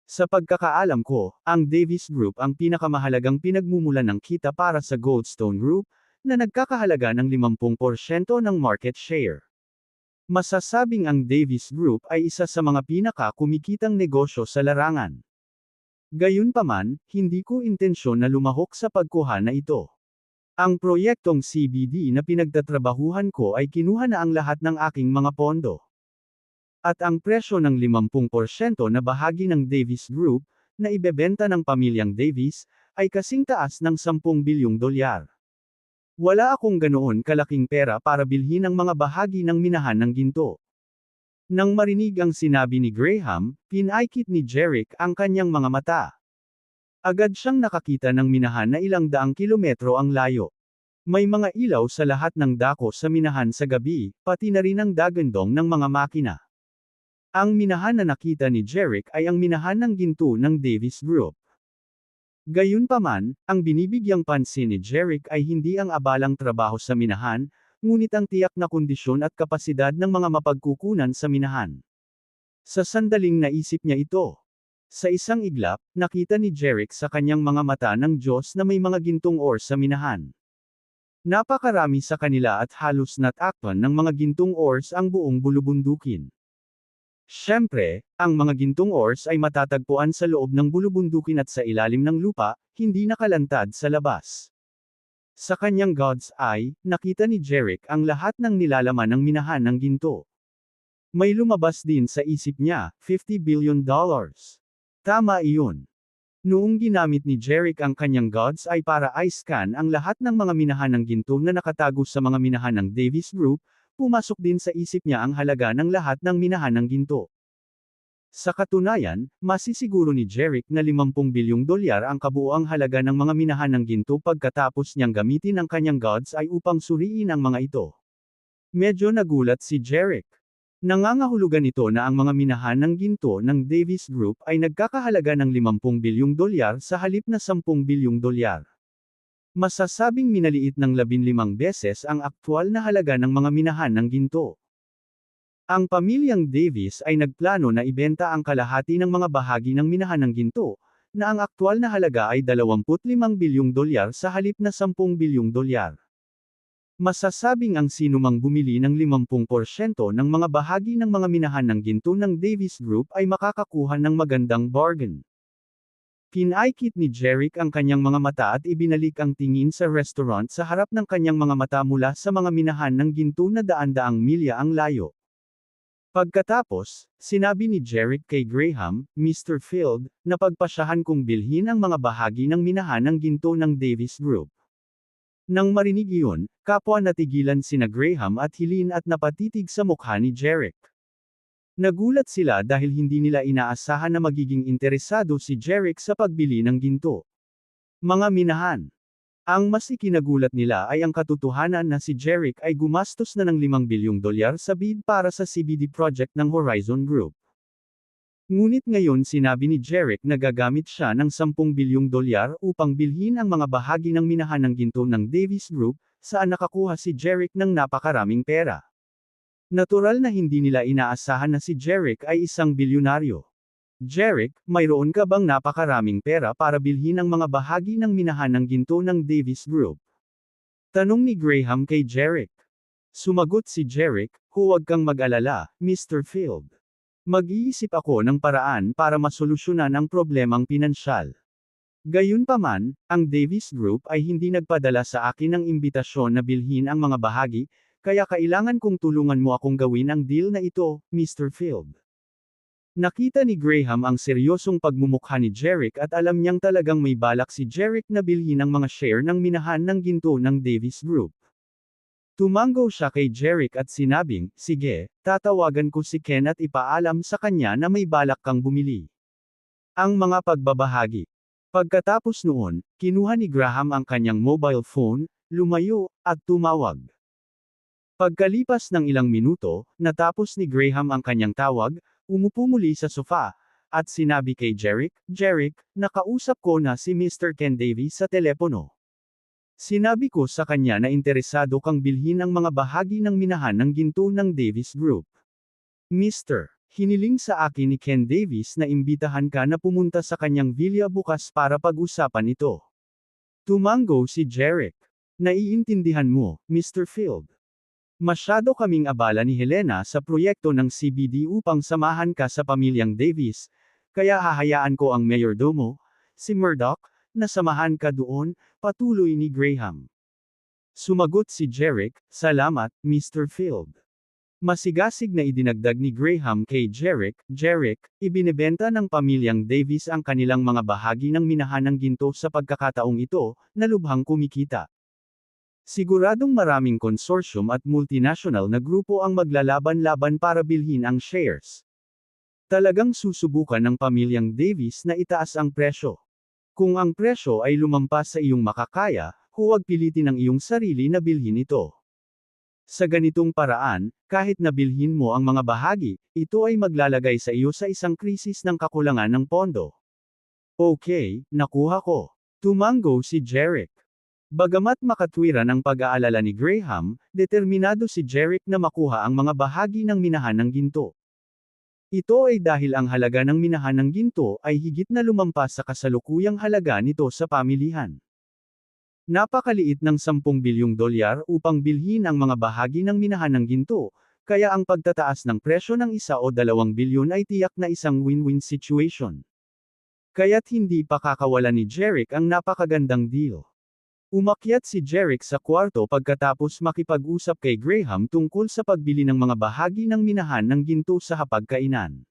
Sa pagkakaalam ko, ang Davis Group ang pinakamahalagang pinagmumulan ng kita para sa Goldstone Group, na nagkakahalaga ng 50% ng market share. Masasabing ang Davis Group ay isa sa mga pinaka-kumikitang negosyo sa larangan. Gayunpaman, hindi ko intensyon na lumahok sa pagkuha na ito. Ang proyektong CBD na pinagtatrabahuhan ko ay kinuha na ang lahat ng aking mga pondo. At ang presyo ng 50% na bahagi ng Davis Group, na ibebenta ng pamilyang Davis, ay kasing taas ng 10 bilyong dolyar. Wala akong ganoon kalaking pera para bilhin ang mga bahagi ng minahan ng ginto. Nang marinig ang sinabi ni Graham, pinaikit ni Jerick ang kanyang mga mata. Agad siyang nakakita ng minahan na ilang daang kilometro ang layo. May mga ilaw sa lahat ng dako sa minahan sa gabi, pati na rin ang dagandong ng mga makina. Ang minahan na nakita ni Jerick ay ang minahan ng ginto ng Davis Group. Gayunpaman, ang binibigyang pansin ni Jerick ay hindi ang abalang trabaho sa minahan, ngunit ang tiyak na kondisyon at kapasidad ng mga mapagkukunan sa minahan. Sa sandaling naisip niya ito. Sa isang iglap, nakita ni Jerick sa kanyang mga mata ng Diyos na may mga gintong ore sa minahan. Napakarami sa kanila at halos natakpan ng mga gintong ores ang buong bulubundukin. Siyempre, ang mga gintong ores ay matatagpuan sa loob ng bulubundukin at sa ilalim ng lupa, hindi nakalantad sa labas. Sa kanyang God's eye, nakita ni Jerick ang lahat ng nilalaman ng minahan ng ginto. May lumabas din sa isip niya, $50 billion. Tama iyon. Noong ginamit ni Jerick ang kanyang God's eye para i-scan ang lahat ng mga minahan ng ginto na nakatago sa mga minahan ng Davis Group, pumasok din sa isip niya ang halaga ng lahat ng minahan ng ginto. Sa katunayan, masisiguro ni Jerick na 50 bilyong dolyar ang kabuuang halaga ng mga minahan ng ginto pagkatapos niyang gamitin ang kanyang God's eye upang suriin ang mga ito. Medyo nagulat si Jerick. Nangangahulugan ito na ang mga minahan ng ginto ng Davis Group ay nagkakahalaga ng 50 bilyong dolyar sa halip na 10 bilyong dolyar. Masasabing minaliit ng 15 beses ang aktwal na halaga ng mga minahan ng ginto. Ang pamilyang Davis ay nagplano na ibenta ang kalahati ng mga bahagi ng minahan ng ginto, na ang aktwal na halaga ay 25 bilyong dolyar sa halip na 10 bilyong dolyar. Masasabing ang sinumang bumili ng 50% ng mga bahagi ng mga minahan ng ginto ng Davis Group ay makakakuha ng magandang bargain. Pinaikit ni Jerick ang kanyang mga mata at ibinalik ang tingin sa restaurant sa harap ng kanyang mga mata mula sa mga minahan ng ginto na daan-daang milya ang layo. Pagkatapos, sinabi ni Jerick kay Graham, Mr. Field, na pagpasyahan kong bilhin ang mga bahagi ng minahan ng ginto ng Davis Group. Nang marinig iyon, kapwa natigilan sina Graham at Helene at napatitig sa mukha ni Jerick. Nagulat sila dahil hindi nila inaasahan na magiging interesado si Jerick sa pagbili ng ginto. Mga minahan. Ang mas ikinagulat nila ay ang katotohanan na si Jerick ay gumastos na ng 5 bilyong dolyar sa bid para sa CBD project ng Horizon Group. Ngunit ngayon sinabi ni Jerick na gagamit siya ng 10 bilyong dolyar upang bilhin ang mga bahagi ng minahan ng ginto ng Davis Group, saan nakakuha si Jerick ng napakaraming pera. Natural na hindi nila inaasahan na si Jerick ay isang bilyonaryo. Jerick, mayroon ka bang napakaraming pera para bilhin ang mga bahagi ng minahan ng ginto ng Davis Group? Tanong ni Graham kay Jerick. Sumagot si Jerick, huwag kang mag-alala, Mr. Field. Mag-iisip ako ng paraan para masolusyonan ang problemang pinansyal. Gayunpaman, ang Davis Group ay hindi nagpadala sa akin ng imbitasyon na bilhin ang mga bahagi, kaya kailangan kong tulungan mo akong gawin ang deal na ito, Mr. Field. Nakita ni Graham ang seryosong pagmumukha ni Jerick at alam niyang talagang may balak si Jerick na bilhin ang mga share ng minahan ng ginto ng Davis Group. Tumango siya kay Jerick at sinabing, sige, tatawagan ko si Ken at ipaalam sa kanya na may balak kang bumili. Ang mga pagbabahagi. Pagkatapos noon, kinuha ni Graham ang kanyang mobile phone, lumayo, at tumawag. Pagkalipas ng ilang minuto, natapos ni Graham ang kanyang tawag, umupo muli sa sofa, at sinabi kay Jerick, Jerick, nakausap ko na si Mr. Ken Davis sa telepono. Sinabi ko sa kanya na interesado kang bilhin ang mga bahagi ng minahan ng ginto ng Davis Group. Mr. Hiniling sa akin ni Ken Davis na imbitahan ka na pumunta sa kanyang villa bukas para pag-usapan ito. Tumango si Jerick. Naiintindihan mo, Mr. Field. Masyado kaming abala ni Helena sa proyekto ng CBD upang samahan ka sa pamilyang Davis, kaya hahayaan ko ang mayordomo, si Murdoch, na samahan ka doon, patuloy ni Graham. Sumagot si Jerick, "Salamat, Mr. Field." Masigasig na idinagdag ni Graham kay Jerick, ibinebenta ng pamilyang Davis ang kanilang mga bahagi ng minahanang ginto sa pagkakataong ito, na lubhang kumikita. Siguradong maraming consortium at multinational na grupo ang maglalaban-laban para bilhin ang shares. Talagang susubukan ng pamilyang Davis na itaas ang presyo. Kung ang presyo ay lumampas sa iyong makakaya, huwag pilitin ang iyong sarili na bilhin ito. Sa ganitong paraan, kahit na bilhin mo ang mga bahagi, ito ay maglalagay sa iyo sa isang krisis ng kakulangan ng pondo. Okay, nakuha ko. Tumango si Jerick. Bagamat makatwiran ang pag-aalala ni Graham, determinado si Jerick na makuha ang mga bahagi ng minahan ng ginto. Ito ay dahil ang halaga ng minahan ng ginto ay higit na lumampas sa kasalukuyang halaga nito sa pamilihan. Napakaliit ng 10 bilyong dolyar upang bilhin ang mga bahagi ng minahan ng ginto, kaya ang pagtataas ng presyo ng 1 o 2 bilyon ay tiyak na isang win-win situation. Kaya't hindi pa kakawala ni Jerick ang napakagandang deal. Umakyat si Jerick sa kwarto pagkatapos makipag-usap kay Graham tungkol sa pagbili ng mga bahagi ng minahan ng ginto sa hapagkainan.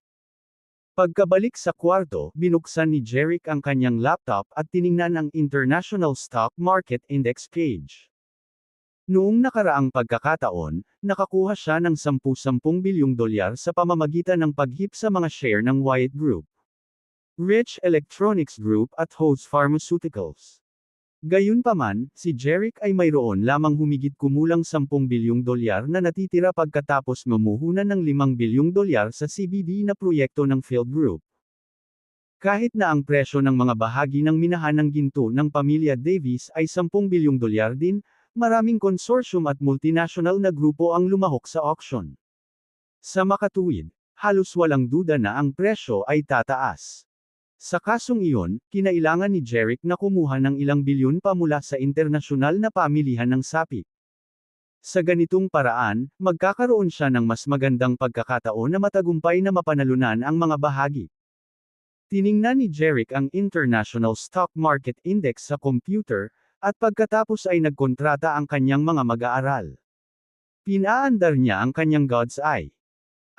Pagkabalik sa kwarto, binuksan ni Jerick ang kanyang laptop at tiningnan ang International Stock Market Index page. Noong nakaraang pagkakataon, nakakuha siya ng 10 bilyong dolyar sa pamamagitan ng paghip sa mga share ng Wyatt Group, Rich Electronics Group at Hose Pharmaceuticals. Gayunpaman, si Jerick ay mayroon lamang humigit kumulang 10 bilyong dolyar na natitira pagkatapos mamuhunan ng 5 bilyong dolyar sa CBD na proyekto ng Field Group. Kahit na ang presyo ng mga bahagi ng minahan ng ginto ng pamilya Davis ay 10 bilyong dolyar din, maraming consortium at multinational na grupo ang lumahok sa auction. Sa makatuwid, halos walang duda na ang presyo ay tataas. Sa kasong iyon, kinailangan ni Jerick na kumuha ng ilang bilyon pa mula sa internasyonal na pamilihan ng sapi. Sa ganitong paraan, magkakaroon siya ng mas magandang pagkakataon na matagumpay na mapanalunan ang mga bahagi. Tiningnan ni Jerick ang International Stock Market Index sa computer, at pagkatapos ay nagkontrata ang kanyang mga mag-aaral. Pinaandar niya ang kanyang God's Eye.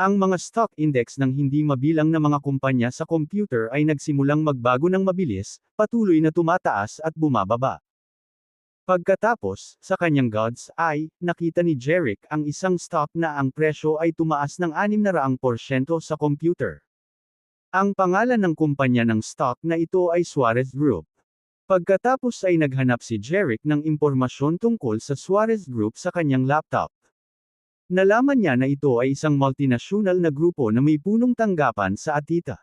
Ang mga stock index ng hindi mabilang na mga kumpanya sa computer ay nagsimulang magbago ng mabilis, patuloy na tumataas at bumababa. Pagkatapos, sa kanyang God's Eye, nakita ni Jerick ang isang stock na ang presyo ay tumaas ng 600% sa computer. Ang pangalan ng kumpanya ng stock na ito ay Suarez Group. Pagkatapos ay naghanap si Jerick ng impormasyon tungkol sa Suarez Group sa kanyang laptop. Nalaman niya na ito ay isang multinational na grupo na may punong tanggapan sa Atita.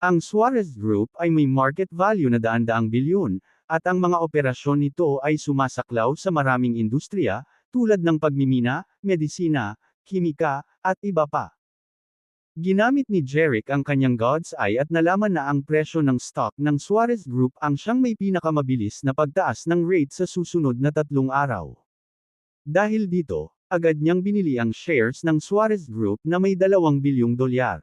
Ang Suarez Group ay may market value na daan-daang bilyon, at ang mga operasyon nito ay sumasaklaw sa maraming industriya, tulad ng pagmimina, medisina, kimika, at iba pa. Ginamit ni Jerick ang kanyang God's Eye at nalaman na ang presyo ng stock ng Suarez Group ang siyang may pinakamabilis na pagtaas ng rate sa susunod na 3 araw. Dahil dito, agad niyang binili ang shares ng Suarez Group na may 2 bilyong dolyar.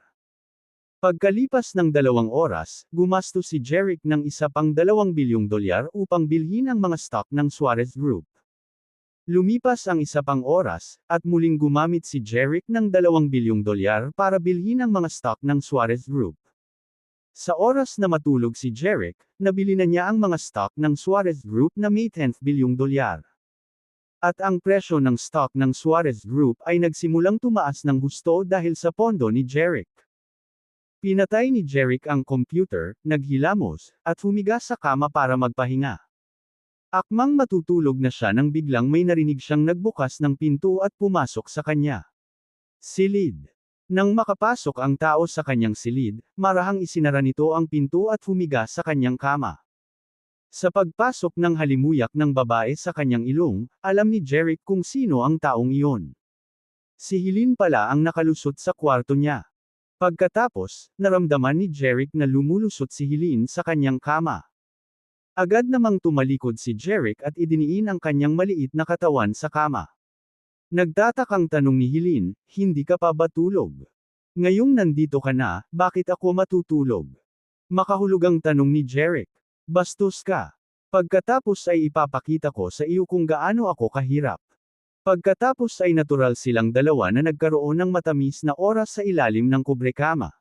Pagkalipas ng 2 oras, gumastos si Jerick ng isa pang 2 bilyong dolyar upang bilhin ang mga stock ng Suarez Group. Lumipas ang isa pang oras, at muling gumamit si Jerick ng 2 bilyong dolyar para bilhin ang mga stock ng Suarez Group. Sa oras na matulog si Jerick, nabili na niya ang mga stock ng Suarez Group na may 10 bilyong dolyar. At ang presyo ng stock ng Suarez Group ay nagsimulang tumaas ng husto dahil sa pondo ni Jerick. Pinatay ni Jerick ang computer, naghilamos, at humiga sa kama para magpahinga. Akmang matutulog na siya nang biglang may narinig siyang nagbukas ng pinto at pumasok sa kanya. Silid. Nang makapasok ang tao sa kanyang silid, marahang isinara nito ang pinto at humiga sa kanyang kama. Sa pagpasok ng halimuyak ng babae sa kanyang ilong, alam ni Jerick kung sino ang taong iyon. Si Helene pala ang nakalusot sa kwarto niya. Pagkatapos, naramdaman ni Jerick na lumulusot si Helene sa kanyang kama. Agad namang tumalikod si Jerick at idiniin ang kanyang maliit na katawan sa kama. Nagtatakang tanong ni Helene, hindi ka pa ba tulog? Ngayong nandito ka na, bakit ako matutulog? Makahulugang tanong ni Jeric. Bastos ka. Pagkatapos ay ipapakita ko sa iyo kung gaano ako kahirap. Pagkatapos ay natural silang dalawa na nagkaroon ng matamis na oras sa ilalim ng kubrekama.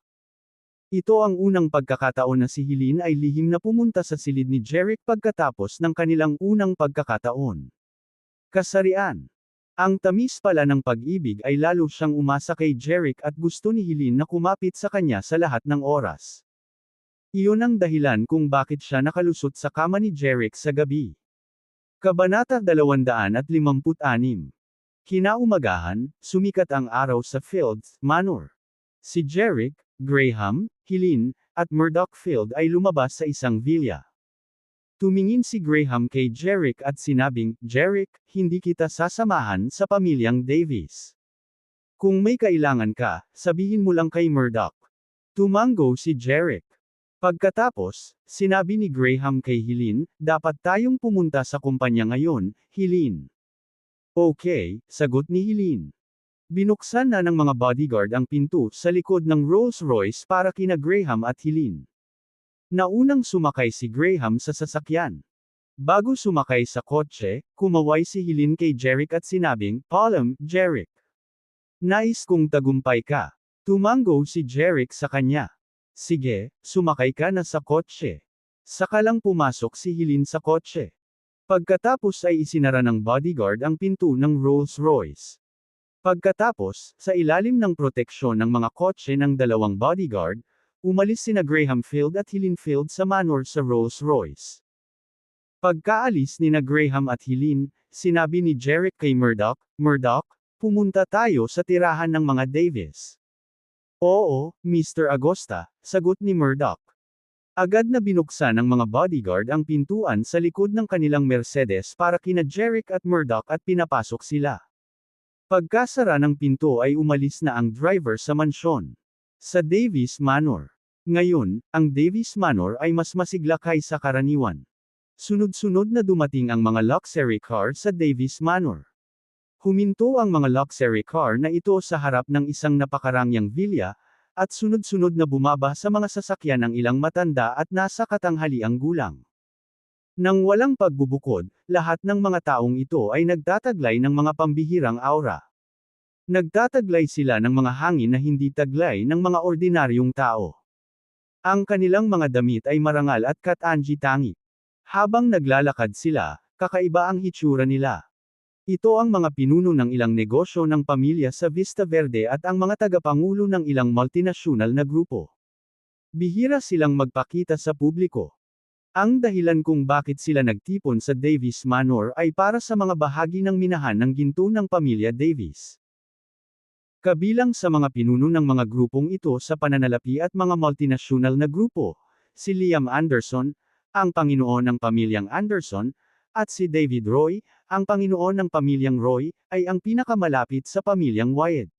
Ito ang unang pagkakataon na si Helene ay lihim na pumunta sa silid ni Jeric pagkatapos ng kanilang unang pagkakataon. Kasarian. Ang tamis pala ng pag-ibig ay lalo siyang umasa kay Jeric at gusto ni Helene na kumapit sa kanya sa lahat ng oras. Iyon ang dahilan kung bakit siya nakalusot sa kama ni Jeric sa gabi. Kabanata 256. Kinaumagahan, sumikat ang araw sa Fields Manor. Si Jeric, Graham, Helene, at Murdoch Field ay lumabas sa isang villa. Tumingin si Graham kay Jeric at sinabing, Jeric, hindi kita sasamahan sa pamilyang Davies. Kung may kailangan ka, sabihin mo lang kay Murdoch. Tumango si Jeric. Pagkatapos, sinabi ni Graham kay Helene, dapat tayong pumunta sa kumpanya ngayon, Helene. Okay, sagot ni Helene. Binuksan na ng mga bodyguard ang pinto sa likod ng Rolls-Royce para kina Graham at Helene. Naunang sumakay si Graham sa sasakyan. Bago sumakay sa kotse, kumaway si Helene kay Jeric at sinabing, Paalam, Jeric. Nais kong tagumpay ka. Tumango si Jeric sa kanya. Sige, sumakay ka na sa kotse. Saka lang pumasok si Helene sa kotse. Pagkatapos ay isinara ng bodyguard ang pinto ng Rolls-Royce. Pagkatapos, sa ilalim ng proteksyon ng mga kotse ng dalawang bodyguard, umalis sina Graham Field at Helene Field sa manor sa Rolls-Royce. Pagkaalis ni na Graham at Helene, sinabi ni Jeric kay Murdoch, Murdoch, pumunta tayo sa tirahan ng mga Davies. Oo, Mr. Agosta, sagot ni Murdoch. Agad na binuksan ng mga bodyguard ang pintuan sa likod ng kanilang Mercedes para kina Jeric at Murdoch at pinapasok sila. Pagkasara ng pinto ay umalis na ang driver sa mansyon. Sa Davies Manor. Ngayon, ang Davies Manor ay mas masigla kaysa karaniwan. Sunod-sunod na dumating ang mga luxury car sa Davies Manor. Huminto ang mga luxury car na ito sa harap ng isang napakarangyang villa, at sunod-sunod na bumaba sa mga sasakyan ng ilang matanda at nasa katanghaliang gulang. Nang walang pagbubukod, lahat ng mga taong ito ay nagtataglay ng mga pambihirang aura. Nagtataglay sila ng mga hangin na hindi taglay ng mga ordinaryong tao. Ang kanilang mga damit ay marangal at katangi-tangi. Habang naglalakad sila, kakaiba ang hitsura nila. Ito ang mga pinuno ng ilang negosyo ng pamilya sa Vista Verde at ang mga tagapangulo ng ilang multinasyonal na grupo. Bihira silang magpakita sa publiko. Ang dahilan kung bakit sila nagtipon sa Davies Manor ay para sa mga bahagi ng minahan ng ginto ng pamilya Davies. Kabilang sa mga pinuno ng mga grupong ito sa pananalapi at mga multinasyonal na grupo, si Liam Anderson, ang Panginoon ng pamilyang Anderson, at si David Roy, ang Panginoon ng pamilyang Roy, ay ang pinakamalapit sa pamilyang Wyatt.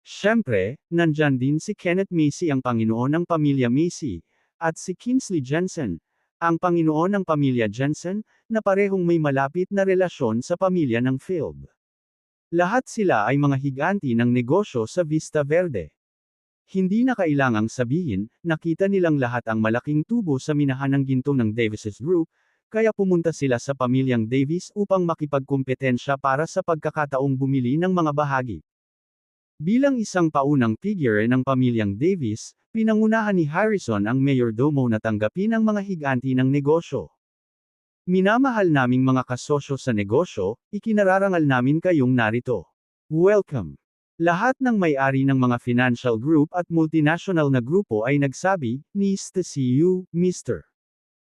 Siyempre, nandyan din si Kenneth Macy ang Panginoon ng pamilya Macy, at si Kingsley Jensen, ang Panginoon ng pamilya Jensen, na parehong may malapit na relasyon sa pamilya ng Field. Lahat sila ay mga higanti ng negosyo sa Vista Verde. Hindi na kailangang sabihin, nakita nilang lahat ang malaking tubo sa minahan ng ginto ng Davies Group, kaya pumunta sila sa pamilyang Davies upang makipagkumpetensya para sa pagkakataong bumili ng mga bahagi. Bilang isang paunang figure ng pamilyang Davies, pinangunahan ni Harrison ang mayordomo na tanggapin ang mga higanti ng negosyo. Minamahal naming mga kasosyo sa negosyo, ikinararangal namin kayong narito. Welcome! Lahat ng may-ari ng mga financial group at multinational na grupo ay nagsabi, "Nice to see you, Mr.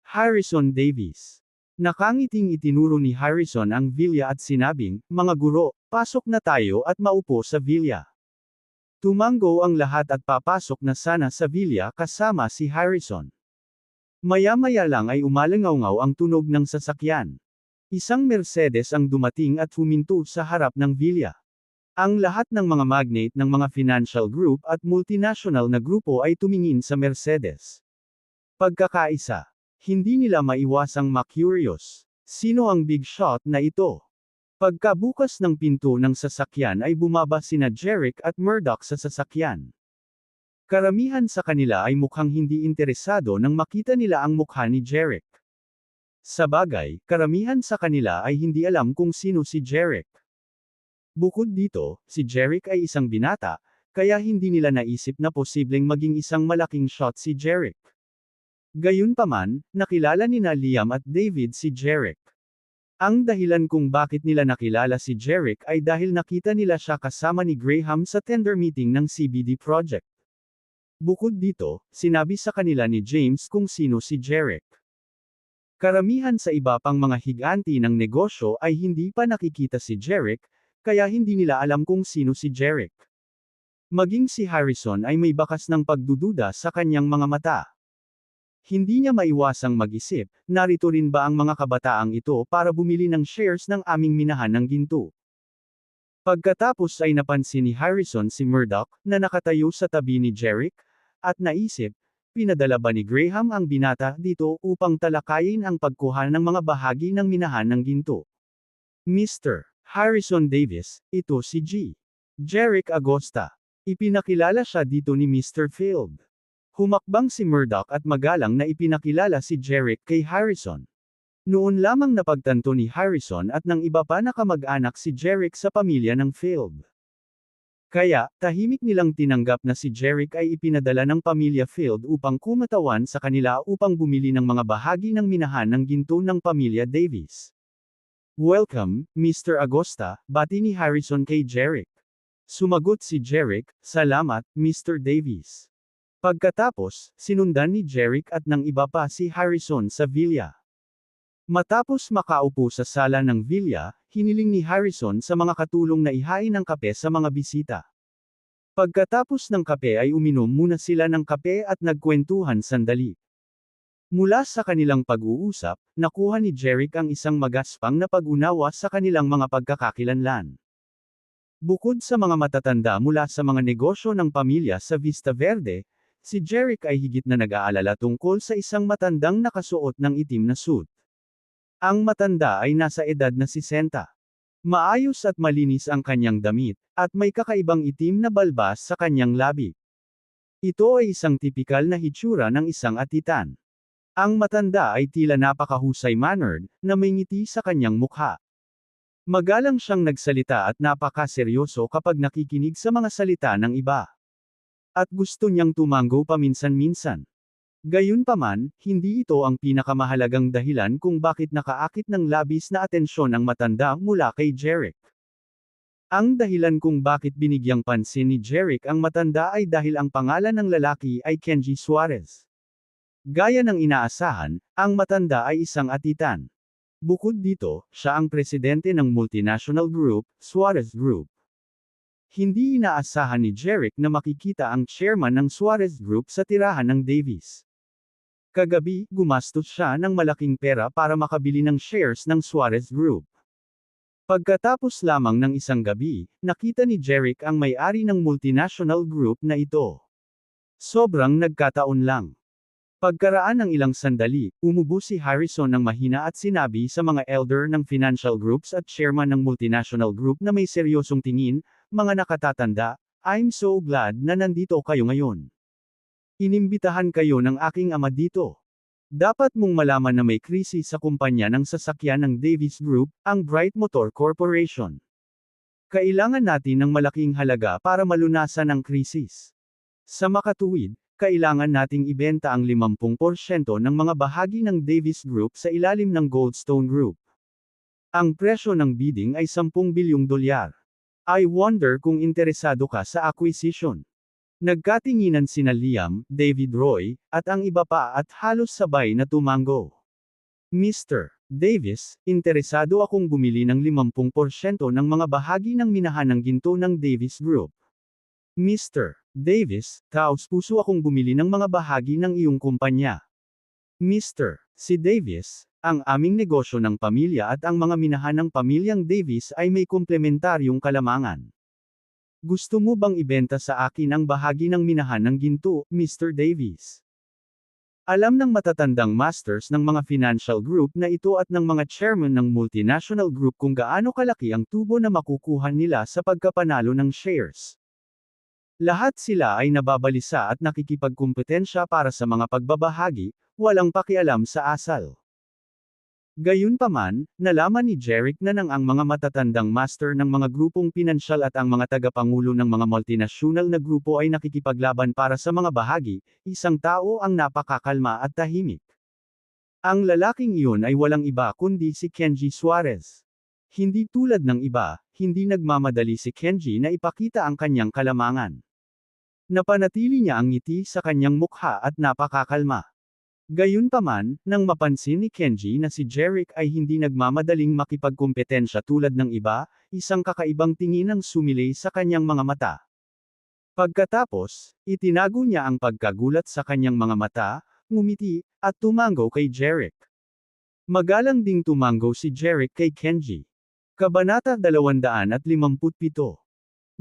Harrison Davies." Nakangiting itinuro ni Harrison ang villa at sinabing, "Mga guro, pasok na tayo at maupo sa villa." Tumango ang lahat at papasok na sana sa villa kasama si Harrison. Maya-maya lang ay umalangaw ang tunog ng sasakyan. Isang Mercedes ang dumating at huminto sa harap ng villa. Ang lahat ng mga magnate ng mga financial group at multinational na grupo ay tumingin sa Mercedes. Pagkakaisa. Hindi nila maiwasang ma-curious. Sino ang big shot na ito? Pagkabukas ng pinto ng sasakyan ay bumaba sina Jerick at Murdoch sa sasakyan. Karamihan sa kanila ay mukhang hindi interesado nang makita nila ang mukha ni Jerick. Sabagay, karamihan sa kanila ay hindi alam kung sino si Jerick. Bukod dito, si Jerick ay isang binata, kaya hindi nila naisip na posibleng maging isang malaking shot si Jerick. Gayunpaman, nakilala nina Liam at David si Jerick. Ang dahilan kung bakit nila nakilala si Jerick ay dahil nakita nila siya kasama ni Graham sa tender meeting ng CBD project. Bukod dito, sinabi sa kanila ni James kung sino si Jerick. Karamihan sa iba pang mga higanti ng negosyo ay hindi pa nakikita si Jerick, kaya hindi nila alam kung sino si Jerick. Maging si Harrison ay may bakas ng pagdududa sa kanyang mga mata. Hindi niya maiwasang mag-isip, narito rin ba ang mga kabataang ito para bumili ng shares ng aming minahan ng ginto? Pagkatapos ay napansin ni Harrison si Murdoch, na nakatayo sa tabi ni Jerick, at naisip, pinadala ba ni Graham ang binata dito upang talakayin ang pagkuha ng mga bahagi ng minahan ng ginto? Mr. Harrison Davis, ito si G. Jerick Agosta. Ipinakilala siya dito ni Mr. Field. Humakbang si Murdoch at magalang na ipinakilala si Jerick kay Harrison. Noon lamang napagtanto ni Harrison at ng iba pa na kamag-anak si Jerick sa pamilya ng Field. Kaya, tahimik nilang tinanggap na si Jerick ay ipinadala ng pamilya Field upang kumatawan sa kanila upang bumili ng mga bahagi ng minahan ng ginto ng pamilya Davis. Welcome, Mr. Agosta, bati ni Harrison kay Jerick. Sumagot si Jerick, salamat, Mr. Davis. Pagkatapos, sinundan ni Jerick at ng iba pa si Harrison sa villa. Matapos makaupo sa sala ng villa, hiniling ni Harrison sa mga katulong na ihain ng kape sa mga bisita. Pagkatapos ng kape ay uminom muna sila ng kape at nagkwentuhan sandali. Mula sa kanilang pag-uusap, nakuha ni Jerick ang isang magaspang na pag-unawa sa kanilang mga pagkakakilanlan. Bukod sa mga matatanda mula sa mga negosyo ng pamilya sa Vista Verde, si Jerick ay higit na nag-aalala tungkol sa isang matandang nakasuot ng itim na suit. Ang matanda ay nasa edad na 60. Maayos at malinis ang kanyang damit, at may kakaibang itim na balbas sa kanyang labi. Ito ay isang tipikal na hitsura ng isang atitan. Ang matanda ay tila napakahusay-mannered, na may ngiti sa kanyang mukha. Magalang siyang nagsalita at napakaseryoso kapag nakikinig sa mga salita ng iba. At gusto niyang tumango paminsan-minsan. Gayunpaman, hindi ito ang pinakamahalagang dahilan kung bakit nakaakit ng labis na atensyon ang matanda mula kay Jerick. Ang dahilan kung bakit binigyang pansin ni Jerick ang matanda ay dahil ang pangalan ng lalaki ay Kenji Suarez. Gaya ng inaasahan, ang matanda ay isang atitan. Bukod dito, siya ang presidente ng multinational group, Suarez Group. Hindi inaasahan ni Jerick na makikita ang chairman ng Suarez Group sa tirahan ng Davis. Kagabi, gumastos siya ng malaking pera para makabili ng shares ng Suarez Group. Pagkatapos lamang ng isang gabi, nakita ni Jerick ang may-ari ng multinational group na ito. Sobrang nagkataon lang. Pagkaraan ng ilang sandali, umubo si Harrison ng mahina at sinabi sa mga elder ng financial groups at chairman ng multinational group na may seryosong tingin, mga nakatatanda, I'm so glad na nandito kayo ngayon. Inimbitahan kayo ng aking ama dito. Dapat mong malaman na may krisis sa kumpanya ng sasakyan ng Davis Group, ang Bright Motor Corporation. Kailangan natin ng malaking halaga para malunasan ang krisis. Sa makatuwid, kailangan nating ibenta ang 50% ng mga bahagi ng Davis Group sa ilalim ng Goldstone Group. Ang presyo ng bidding ay 10 bilyong dolyar. I wonder kung interesado ka sa acquisition. Nagkatinginan sina Liam, David Roy, at ang iba pa at halos sabay na tumango. Mr. Davis, interesado akong bumili ng 50% ng mga bahagi ng minahan ng ginto ng Davis Group. Mr. Davis, taos-puso akong bumili ng mga bahagi ng iyong kumpanya. Mr. Si Davis, ang aming negosyo ng pamilya at ang mga minahan ng pamilyang Davis ay may komplementaryong kalamangan. Gusto mo bang ibenta sa akin ang bahagi ng minahan ng ginto, Mr. Davis? Alam ng matatandang masters ng mga financial group na ito at ng mga chairman ng multinational group kung gaano kalaki ang tubo na makukuha nila sa pagkapanalo ng shares. Lahat sila ay nababalisa at nakikipagkumpetensya para sa mga pagbabahagi, walang pakialam sa asal. Gayunpaman, nalaman ni Jerick na ang mga matatandang master ng mga grupong pinansyal at ang mga tagapangulo ng mga multinational na grupo ay nakikipaglaban para sa mga bahagi, isang tao ang napakakalma at tahimik. Ang lalaking iyon ay walang iba kundi si Kenji Suarez. Hindi tulad ng iba, hindi nagmamadali si Kenji na ipakita ang kanyang kalamangan. Napanatili niya ang ngiti sa kanyang mukha at napakakalma. Gayunpaman, nang mapansin ni Kenji na si Jerick ay hindi nagmamadaling makipagkumpetensya tulad ng iba, isang kakaibang tingin ang sumilay sa kanyang mga mata. Pagkatapos, itinago niya ang pagkagulat sa kanyang mga mata, ngumiti, at tumango kay Jerick. Magalang ding tumango si Jerick kay Kenji. Kabanata 257.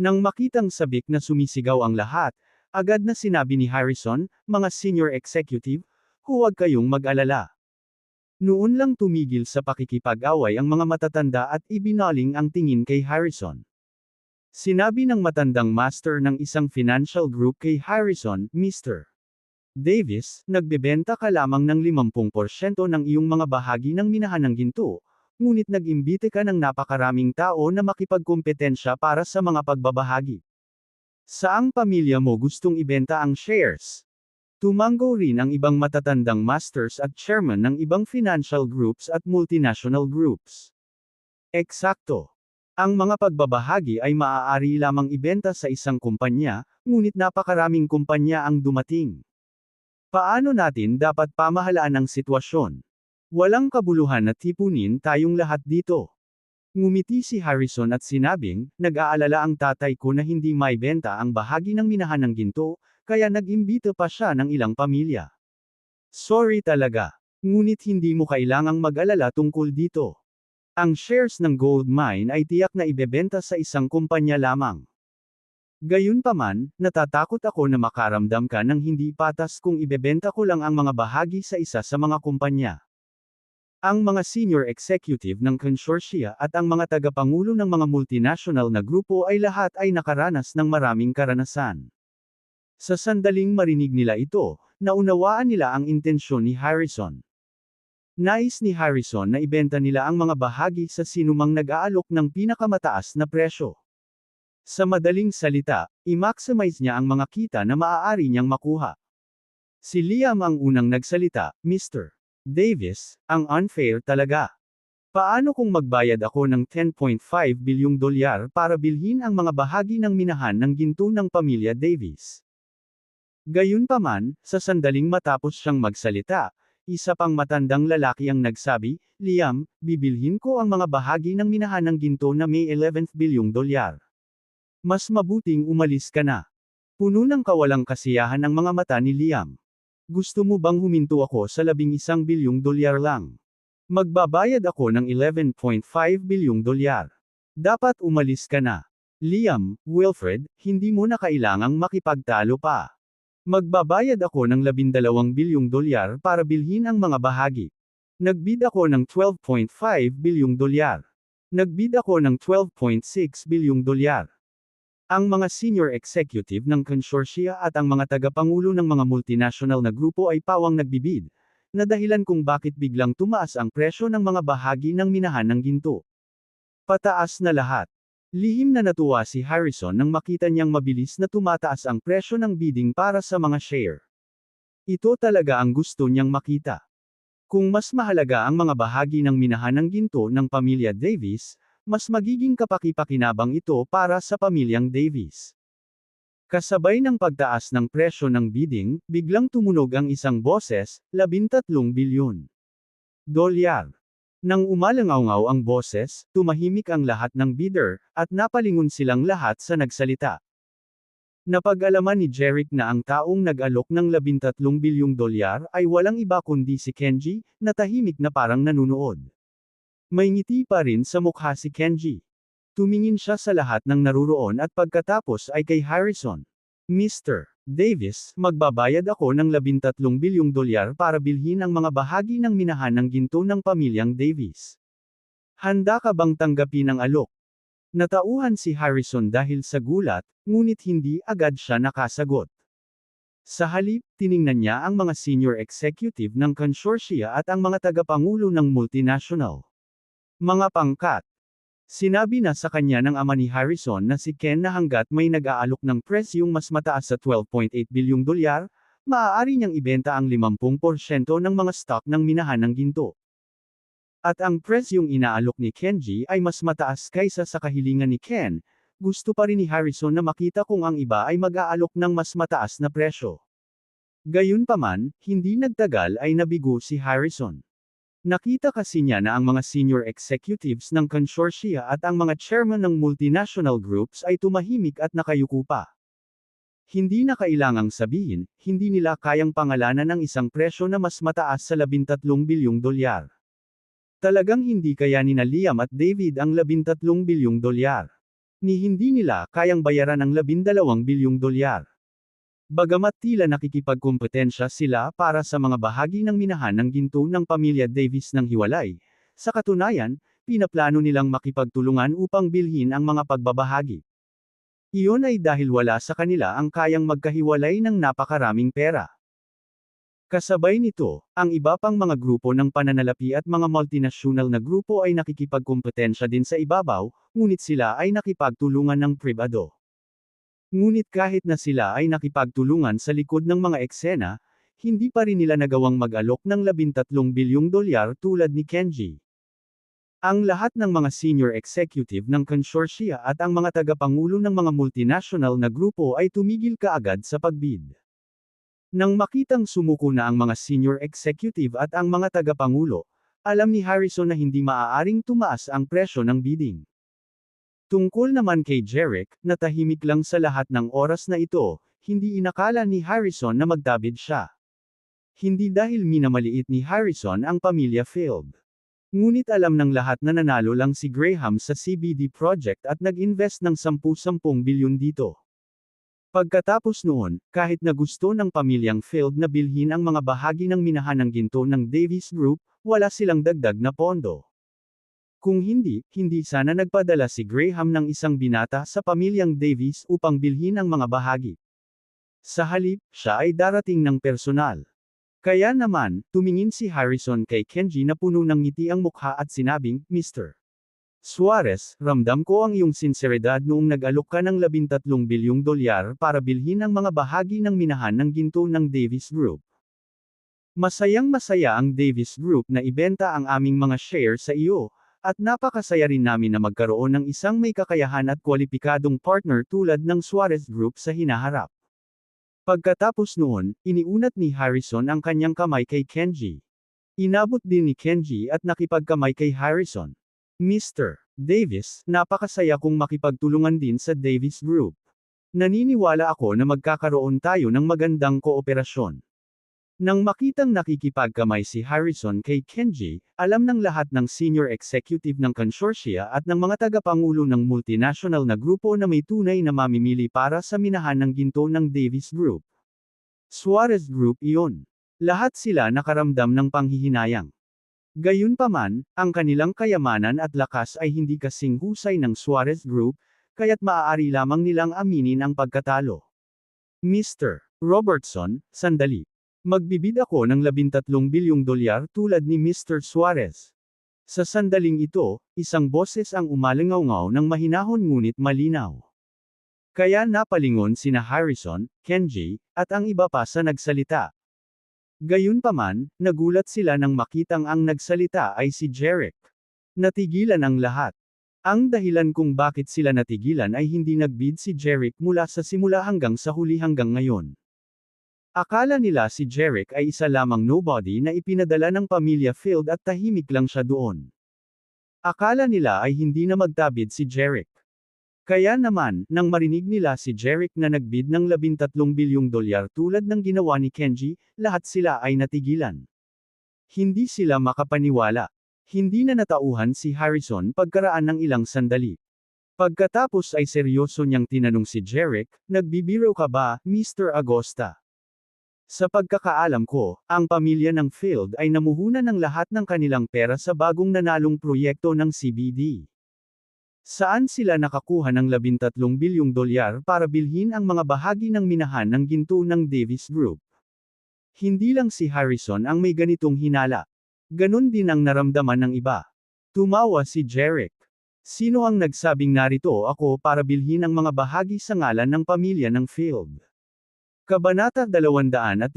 Nang makitang sabik na sumisigaw ang lahat, agad na sinabi ni Harrison, mga senior executive, huwag kayong mag-alala. Noon lang tumigil sa pakikipag-away ang mga matatanda at ibinaling ang tingin kay Harrison. Sinabi ng matandang master ng isang financial group kay Harrison, Mr. Davis, nagbebenta ka lamang ng 50% ng iyong mga bahagi ng minahan ng ginto, ngunit nag-imbite ka ng napakaraming tao na makipagkumpetensya para sa mga pagbabahagi. Saang pamilya mo gustong ibenta ang shares? Tumango rin ang ibang matatandang masters at chairman ng ibang financial groups at multinational groups. Eksakto. Ang mga pagbabahagi ay maaari lamang ibenta sa isang kumpanya, ngunit napakaraming kumpanya ang dumating. Paano natin dapat pamahalaan ang sitwasyon? Walang kabuluhan na tipunin tayong lahat dito. Ngumiti si Harrison at sinabing, nag-aalala ang tatay ko na hindi maibenta ang bahagi ng minahan ng ginto, kaya nag-imbita pa siya ng ilang pamilya. Sorry talaga. Ngunit hindi mo kailangang mag-alala tungkol dito. Ang shares ng gold mine ay tiyak na ibebenta sa isang kumpanya lamang. Gayunpaman, natatakot ako na makaramdam ka ng hindi patas kung ibebenta ko lang ang mga bahagi sa isa sa mga kumpanya. Ang mga senior executive ng konsorsya at ang mga tagapangulo ng mga multinational na grupo ay lahat ay nakaranas ng maraming karanasan. Sa sandaling marinig nila ito, naunawaan nila ang intensyon ni Harrison. Nais ni Harrison na ibenta nila ang mga bahagi sa sinumang nag-aalok ng pinakamataas na presyo. Sa madaling salita, i-maximize niya ang mga kita na maaari niyang makuha. Si Liam ang unang nagsalita, Mr. Davis, ang unfair talaga. Paano kung magbayad ako ng $10.5 bilyong para bilhin ang mga bahagi ng minahan ng ginto ng pamilya Davis? Gayunpaman, sa sandaling matapos siyang magsalita, isa pang matandang lalaki ang nagsabi, Liam, bibilhin ko ang mga bahagi ng minahan ng ginto na may $11 bilyong. Mas mabuting umalis ka na. Puno ng kawalang kasiyahan ang mga mata ni Liam. Gusto mo bang huminto ako sa $11 bilyong lang? Magbabayad ako ng $11.5 bilyong. Dapat umalis ka na. Liam, Wilfred, hindi mo na kailangang makipagtalo pa. Magbabayad ako ng $12 bilyong para bilhin ang mga bahagi. Nagbid ako ng $12.5 bilyong. Nagbid ako ng $12.6 bilyong. Ang mga senior executive ng konsorsya at ang mga tagapangulo ng mga multinational na grupo ay pawang nagbibid, na dahilan kung bakit biglang tumaas ang presyo ng mga bahagi ng minahan ng ginto. Pataas na lahat. Lihim na natuwa si Harrison nang makita niyang mabilis na tumataas ang presyo ng bidding para sa mga share. Ito talaga ang gusto niyang makita. Kung mas mahalaga ang mga bahagi ng minahan ng ginto ng pamilya Davis, mas magiging kapaki-pakinabang ito para sa pamilyang Davis. Kasabay ng pagtaas ng presyo ng bidding, biglang tumunog ang isang boses, $13 bilyon. Nang umalangaw ang boses, tumahimik ang lahat ng bidder, at napalingon silang lahat sa nagsalita. Napag-alaman ni Jerick na ang taong nag-alok ng $13 bilyong ay walang iba kundi si Kenji, na tahimik na parang nanunood. May ngiti pa rin sa mukha si Kenji. Tumingin siya sa lahat ng naruroon at pagkatapos ay kay Harrison. Mr. Davis, magbabayad ako ng $13 bilyong para bilhin ang mga bahagi ng minahan ng ginto ng pamilyang Davis. Handa ka bang tanggapin ang alok? Natauhan si Harrison dahil sa gulat, ngunit hindi agad siya nakasagot. Sa halip, tiningnan niya ang mga senior executive ng konsorsiya at ang mga tagapangulo ng multinational. Mga pangkat. Sinabi na sa kanya ng ama ni Harrison na si Ken na hanggat may nag-aalok ng presyong mas mataas sa $12.8 bilyong, maaari niyang ibenta ang 50% ng mga stock ng minahan ng ginto. At ang presyong inaalok ni Kenji ay mas mataas kaysa sa kahilingan ni Ken, gusto pa rin ni Harrison na makita kung ang iba ay mag-aalok ng mas mataas na presyo. Gayunpaman, hindi nagtagal ay nabigo si Harrison. Nakita kasi niya na ang mga senior executives ng konsorsiya at ang mga chairman ng multinational groups ay tumahimik at nakayuko pa. Hindi na kailangang sabihin, hindi nila kayang pangalanan ang isang presyo na mas mataas sa $13 bilyong. Talagang hindi kaya ni Liam at David ang $13 bilyong. Ni hindi nila kayang bayaran ang $12 bilyong. Bagamat tila nakikipagkompetensya sila para sa mga bahagi ng minahan ng ginto ng pamilya Davis ng hiwalay, sa katunayan, pinaplano nilang makipagtulungan upang bilhin ang mga pagbabahagi. Iyon ay dahil wala sa kanila ang kayang magkahiwalay ng napakaraming pera. Kasabay nito, ang iba pang mga grupo ng pananalapi at mga multinational na grupo ay nakikipagkompetensya din sa ibabaw, ngunit sila ay nakipagtulungan ng pribado. Ngunit kahit na sila ay nakipagtulungan sa likod ng mga eksena, hindi pa rin nila nagawang mag-alok ng $13 bilyong tulad ni Kenji. Ang lahat ng mga senior executive ng konsorsiya at ang mga tagapangulo ng mga multinational na grupo ay tumigil kaagad sa pagbid. Nang makitang sumuko na ang mga senior executive at ang mga tagapangulo, alam ni Harrison na hindi maaaring tumaas ang presyo ng bidding. Tungkol naman kay Jerick, natahimik lang sa lahat ng oras na ito, hindi inakala ni Harrison na magtabid siya. Hindi dahil minamaliit ni Harrison ang pamilya Field. Ngunit alam ng lahat na nanalo lang si Graham sa CBD project at nag-invest ng 10 bilyon dito. Pagkatapos noon, kahit na gusto ng pamilyang Field na bilhin ang mga bahagi ng minahan ng ginto ng Davis Group, wala silang dagdag na pondo. Kung hindi sana nagpadala si Graham ng isang binata sa pamilyang Davis upang bilhin ang mga bahagi. Sa halip, siya ay darating ng personal. Kaya naman, tumingin si Harrison kay Kenji na puno ng ngiti ang mukha at sinabing, Mr. Suarez, ramdam ko ang iyong sinseridad noong nag-alok ka ng $13 bilyong para bilhin ang mga bahagi ng minahan ng ginto ng Davis Group. Masayang-masaya ang Davis Group na ibenta ang aming mga share sa iyo, at napakasaya rin namin na magkaroon ng isang may kakayahan at kwalipikadong partner tulad ng Suarez Group sa hinaharap. Pagkatapos noon, iniunat ni Harrison ang kanyang kamay kay Kenji. Inabot din ni Kenji at nakipagkamay kay Harrison. Mr. Davis, napakasaya kong makipagtulungan din sa Davis Group. Naniniwala ako na magkakaroon tayo ng magandang kooperasyon. Nang makitang nakikipagkamay si Harrison kay Kenji, alam ng lahat ng senior executive ng konsorsiya at ng mga tagapangulo ng multinational na grupo na may tunay na mamimili para sa minahan ng ginto ng Davis Group. Suarez Group iyon. Lahat sila nakaramdam ng panghihinayang. Gayunpaman, ang kanilang kayamanan at lakas ay hindi kasing husay ng Suarez Group, kaya't maaari lamang nilang aminin ang pagkatalo. Mr. Robertson, sandali. Magbibid ako ng $13 bilyong tulad ni Mr. Suarez. Sa sandaling ito, isang boses ang umalingaw-ngaw ng mahinahon ngunit malinaw. Kaya napalingon sina Harrison, Kenji, at ang iba pa sa nagsalita. Gayunpaman, nagulat sila nang makitang ang nagsalita ay si Jerick. Natigilan ang lahat. Ang dahilan kung bakit sila natigilan ay hindi nagbid si Jerick mula sa simula hanggang sa huli hanggang ngayon. Akala nila si Jerick ay isa lamang nobody na ipinadala ng pamilya Field at tahimik lang siya doon. Akala nila ay hindi na magtabid si Jerick. Kaya naman, nang marinig nila si Jerick na nagbid ng $13 bilyong tulad ng ginawa ni Kenji, lahat sila ay natigilan. Hindi sila makapaniwala. Hindi na natauhan si Harrison pagkaraan ng ilang sandali. Pagkatapos ay seryoso niyang tinanong si Jeric, nagbibiro ka ba, Mr. Agosta? Sa pagkakaalam ko, ang pamilya ng Field ay namuhunan ng lahat ng kanilang pera sa bagong nanalong proyekto ng CBD. Saan sila nakakuha ng $13 bilyong para bilhin ang mga bahagi ng minahan ng ginto ng Davis Group? Hindi lang si Harrison ang may ganitong hinala. Ganon din ang naramdaman ng iba. Tumawa si Jeric. Sino ang nagsabing narito ako para bilhin ang mga bahagi sa ngalan ng pamilya ng Field? Kabanata 258.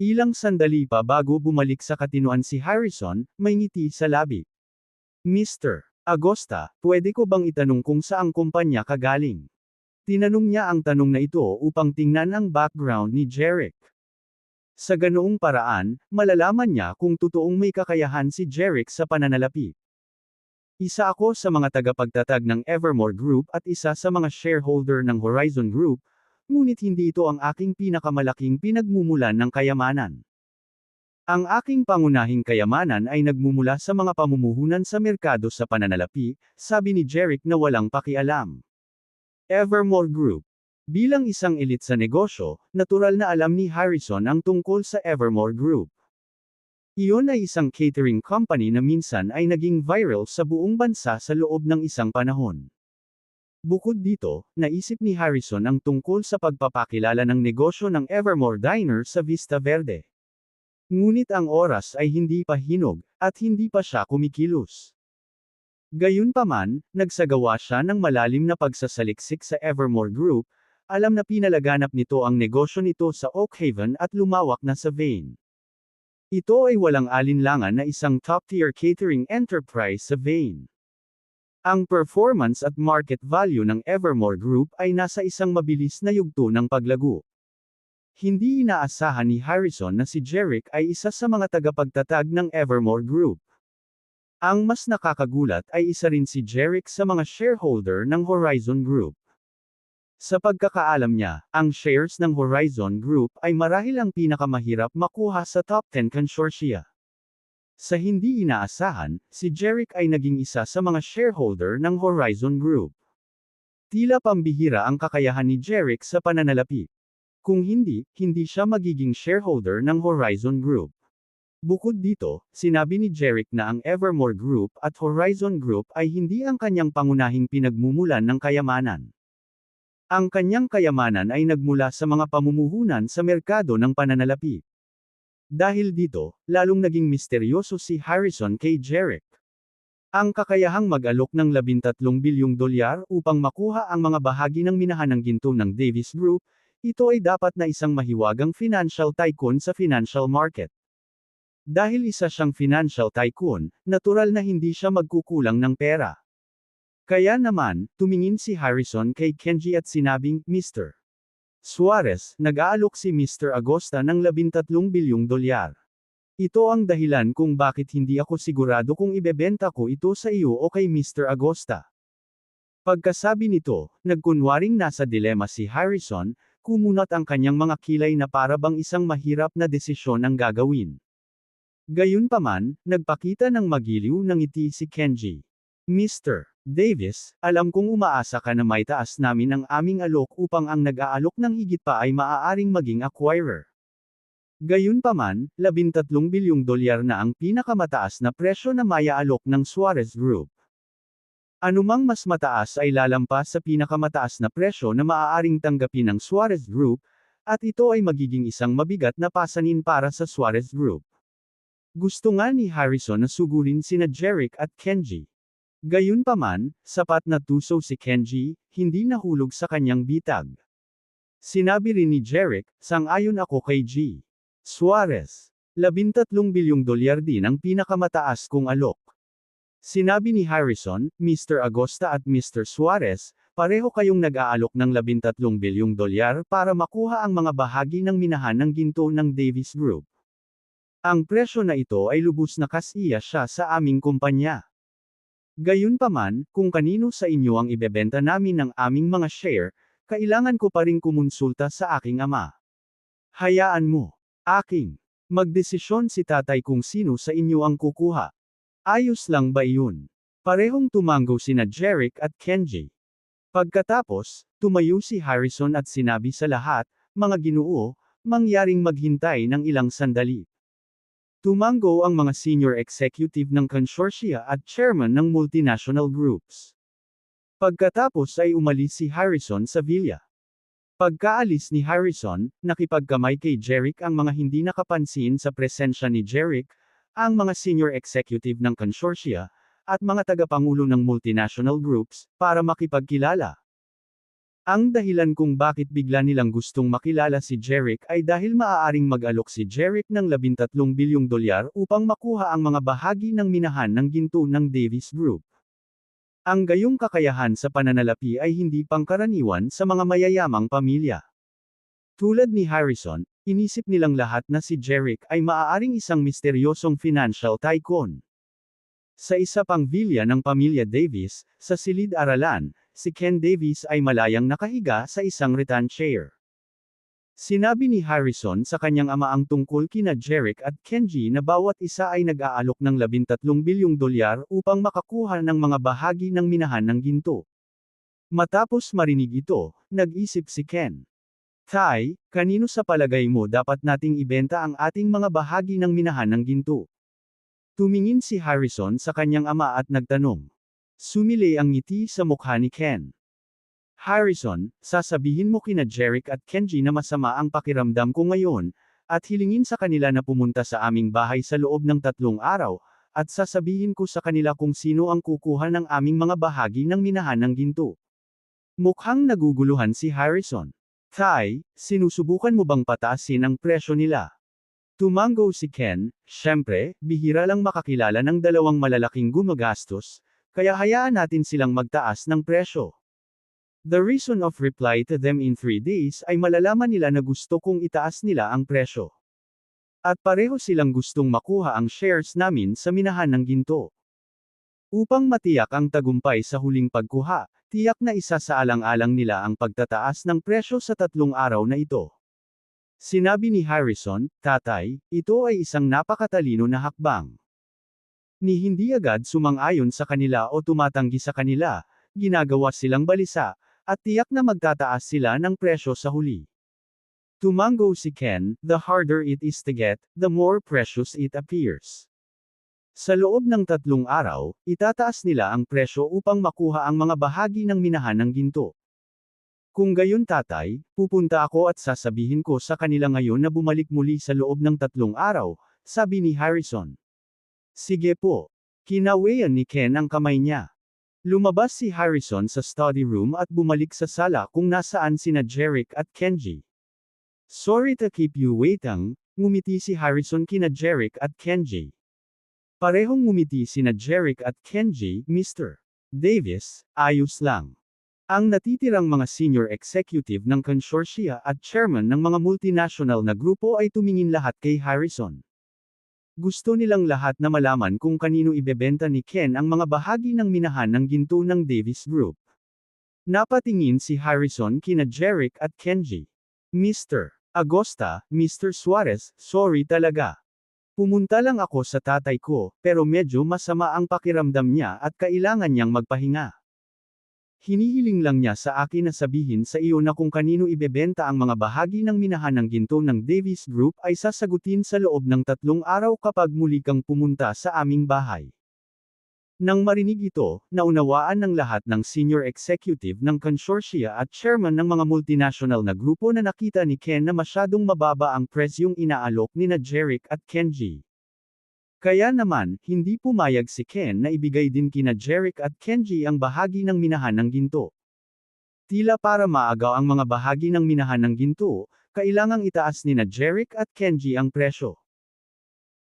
Ilang sandali pa bago bumalik sa katinuan si Harrison, may ngiti sa labi. Mr. Agosta, pwede ko bang itanong kung saang kumpanya ka galing? Tinanong niya ang tanong na ito upang tingnan ang background ni Jeric. Sa ganoong paraan, malalaman niya kung totoong may kakayahan si Jeric sa pananalapi. Isa ako sa mga tagapagtatag ng Evermore Group at isa sa mga shareholder ng Horizon Group, ngunit hindi ito ang aking pinakamalaking pinagmumulan ng kayamanan. Ang aking pangunahing kayamanan ay nagmumula sa mga pamumuhunan sa merkado sa pananalapi, sabi ni Jeric na walang pakialam. Evermore Group. Bilang isang elite sa negosyo, natural na alam ni Harrison ang tungkol sa Evermore Group. Iyon ay isang catering company na minsan ay naging viral sa buong bansa sa loob ng isang panahon. Bukod dito, naisip ni Harrison ang tungkol sa pagpapakilala ng negosyo ng Evermore Diner sa Vista Verde. Ngunit ang oras ay hindi pa hinog, at hindi pa siya kumikilos. Gayunpaman, nagsagawa siya ng malalim na pagsasaliksik sa Evermore Group, alam na pinalaganap nito ang negosyo nito sa Oak Haven at lumawak na sa Vane. Ito ay walang alinlangan na isang top-tier catering enterprise sa Vane. Ang performance at market value ng Evermore Group ay nasa isang mabilis na yugto ng paglago. Hindi inaasahan ni Harrison na si Jeric ay isa sa mga tagapagtatag ng Evermore Group. Ang mas nakakagulat ay isa rin si Jeric sa mga shareholder ng Horizon Group. Sa pagkakaalam niya, ang shares ng Horizon Group ay marahil ang pinakamahirap makuha sa top 10 consortia. Sa hindi inaasahan, si Jeric ay naging isa sa mga shareholder ng Horizon Group. Tila pambihira ang kakayahan ni Jeric sa pananalapi. Kung hindi siya magiging shareholder ng Horizon Group. Bukod dito, sinabi ni Jeric na ang Evermore Group at Horizon Group ay hindi ang kanyang pangunahing pinagmumulan ng kayamanan. Ang kanyang kayamanan ay nagmula sa mga pamumuhunan sa merkado ng pananalapi. Dahil dito, lalong naging misteryoso si Harrison kay Jeric. Ang kakayahang mag-alok ng $13 bilyong upang makuha ang mga bahagi ng minahan ng ginto ng Davis Group, ito ay dapat na isang mahiwagang financial tycoon sa financial market. Dahil isa siyang financial tycoon, natural na hindi siya magkukulang ng pera. Kaya naman, tumingin si Harrison kay Kenji at sinabing, Mr. Suarez, nag-aalok si Mr. Agosta ng $13 bilyong. Ito ang dahilan kung bakit hindi ako sigurado kung ibebenta ko ito sa iyo o kay Mr. Agosta. Pagkasabi nito, nagkunwaring nasa dilema si Harrison, kumunat ang kanyang mga kilay na para bang isang mahirap na desisyon ang gagawin. Gayunpaman, nagpakita ng magiliw ng ngiti si Kenji. Mr. Davis, alam kong umaasa ka na maitaas namin ang aming alok upang ang nag-aalok ng higit pa ay maaaring maging acquirer. Gayunpaman, $13 bilyong na ang pinakamataas na presyo na maiaalok ng Suarez Group. Anumang mas mataas ay lalampas sa pinakamataas na presyo na maaaring tanggapin ng Suarez Group, at ito ay magiging isang mabigat na pasanin para sa Suarez Group. Gusto nga ni Harrison na sugurin sina Jeric at Kenji. Gayunpaman, sapat na tuso si Kenji, hindi nahulog sa kanyang bitag. Sinabi rin ni Jeric, sang-ayon ako kay G. Suarez. $13 bilyong din ang pinakamataas kong alok. Sinabi ni Harrison, Mr. Agosta at Mr. Suarez, pareho kayong nag-aalok ng $13 bilyong para makuha ang mga bahagi ng minahan ng ginto ng Davis Group. Ang presyo na ito ay lubos na kasiya siya sa aming kumpanya. Gayunpaman, kung kanino sa inyo ang ibebenta namin ng aming mga share, kailangan ko pa ring kumonsulta sa aking ama. Hayaan mo. Aking. Magdesisyon si tatay kung sino sa inyo ang kukuha. Ayos lang ba iyon? Parehong tumango sina Jeric at Kenji. Pagkatapos, tumayo si Harrison at sinabi sa lahat, "Mga ginoo, mangyaring maghintay ng ilang sandali." Tumango ang mga senior executive ng consortia at chairman ng multinational groups. Pagkatapos ay umalis si Harrison sa villa. Pagkaalis ni Harrison, nakipagkamay kay Jeric ang mga hindi nakapansin sa presensya ni Jeric, ang mga senior executive ng consortia, at mga tagapangulo ng multinational groups, para makipagkilala. Ang dahilan kung bakit bigla nilang gustong makilala si Jeric ay dahil maaaring mag-alok si Jeric ng $13 bilyong upang makuha ang mga bahagi ng minahan ng ginto ng Davis Group. Ang gayong kakayahan sa pananalapi ay hindi pangkaraniwan sa mga mayayamang pamilya. Tulad ni Harrison, inisip nilang lahat na si Jeric ay maaaring isang misteryosong financial tycoon. Sa isa pang villa ng pamilya Davis, sa silid-aralan, si Ken Davis ay malayang nakahiga sa isang rattan chair. Sinabi ni Harrison sa kanyang ama ang tungkol kina Jeric at Kenji na bawat isa ay nag-aalok ng $13 bilyong upang makakuha ng mga bahagi ng minahan ng ginto. Matapos marinig ito, nag-isip si Ken. "Tay, kanino sa palagay mo dapat nating ibenta ang ating mga bahagi ng minahan ng ginto?" Tumingin si Harrison sa kanyang ama at nagtanong. Sumilay ang ngiti sa mukha ni Ken. "Harrison, sasabihin mo kina Jeric at Kenji na masama ang pakiramdam ko ngayon, at hilingin sa kanila na pumunta sa aming bahay sa loob ng 3 araw, at sasabihin ko sa kanila kung sino ang kukuha ng aming mga bahagi ng minahan ng ginto." Mukhang naguguluhan si Harrison. "Tay, sinusubukan mo bang pataasin ang presyo nila?" Tumango si Ken, "Siyempre, bihira lang makakilala ng dalawang malalaking gumagastos, kaya hayaan natin silang magtaas ng presyo. The reason of reply to them in 3 days ay malalaman nila na gusto kong itaas nila ang presyo. At pareho silang gustong makuha ang shares namin sa minahan ng ginto. Upang matiyak ang tagumpay sa huling pagkuha, tiyak na isa sa alang-alang nila ang pagtataas ng presyo sa 3 araw na ito." Sinabi ni Harrison, "Tatay, ito ay isang napakatalino na hakbang." Ni hindi agad sumang-ayon sa kanila o tumatanggi sa kanila, ginagawa silang balisa, at tiyak na magtataas sila ng presyo sa huli. Tumango si Ken, "The harder it is to get, the more precious it appears." Sa loob ng 3 araw, itataas nila ang presyo upang makuha ang mga bahagi ng minahan ng ginto. "Kung gayon tatay, pupunta ako at sasabihin ko sa kanila ngayon na bumalik muli sa loob ng 3 araw, sabi ni Harrison. "Sige po." Kinawayan ni Ken ang kamay niya. Lumabas si Harrison sa study room at bumalik sa sala kung nasaan sina Jeric at Kenji. "Sorry to keep you waiting," ngumiti si Harrison kina Jeric at Kenji. Parehong ngumiti sina Jeric at Kenji, "Mr. Davis, ayos lang." Ang natitirang mga senior executive ng consortia at chairman ng mga multinational na grupo ay tumingin lahat kay Harrison. Gusto nilang lahat na malaman kung kanino ibebenta ni Ken ang mga bahagi ng minahan ng ginto ng Davis Group. Napatingin si Harrison kina Jeric at Kenji. "Mr. Agosta, Mr. Suarez, sorry talaga. Pumunta lang ako sa tatay ko, pero medyo masama ang pakiramdam niya at kailangan niyang magpahinga. Hinihiling lang niya sa akin na sabihin sa iyo na kung kanino ibebenta ang mga bahagi ng minahan ng ginto ng Davis Group ay sasagutin sa loob ng 3 araw kapag muli kang pumunta sa aming bahay." Nang marinig ito, naunawaan ng lahat ng senior executive ng consortia at chairman ng mga multinational na grupo na nakita ni Ken na masyadong mababa ang presyong inaalok nina Jeric at Kenji. Kaya naman, hindi pumayag si Ken na ibigay din kina Jeric at Kenji ang bahagi ng minahan ng ginto. Tila para maagaw ang mga bahagi ng minahan ng ginto, kailangang itaas nina Jeric at Kenji ang presyo.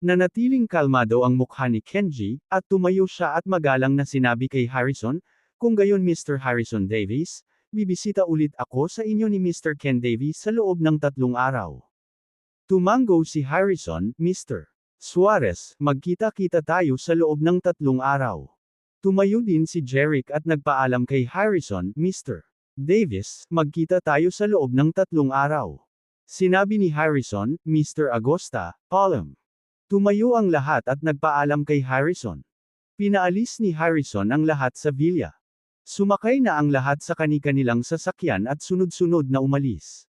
Nanatiling kalmado ang mukha ni Kenji, at tumayo siya at magalang na sinabi kay Harrison, "Kung gayon Mr. Harrison Davis, bibisita ulit ako sa inyo ni Mr. Ken Davis sa loob ng 3 araw." Tumango si Harrison, "Mr. Suarez, magkita-kita tayo sa loob ng 3 araw." Tumayo din si Jeric at nagpaalam kay Harrison, "Mr. Davis, magkita tayo sa loob ng 3 araw." Sinabi ni Harrison, "Mr. Agosta, paalam." Tumayo ang lahat at nagpaalam kay Harrison. Pinaalis ni Harrison ang lahat sa villa. Sumakay na ang lahat sa kani-kanilang sasakyan at sunod-sunod na umalis.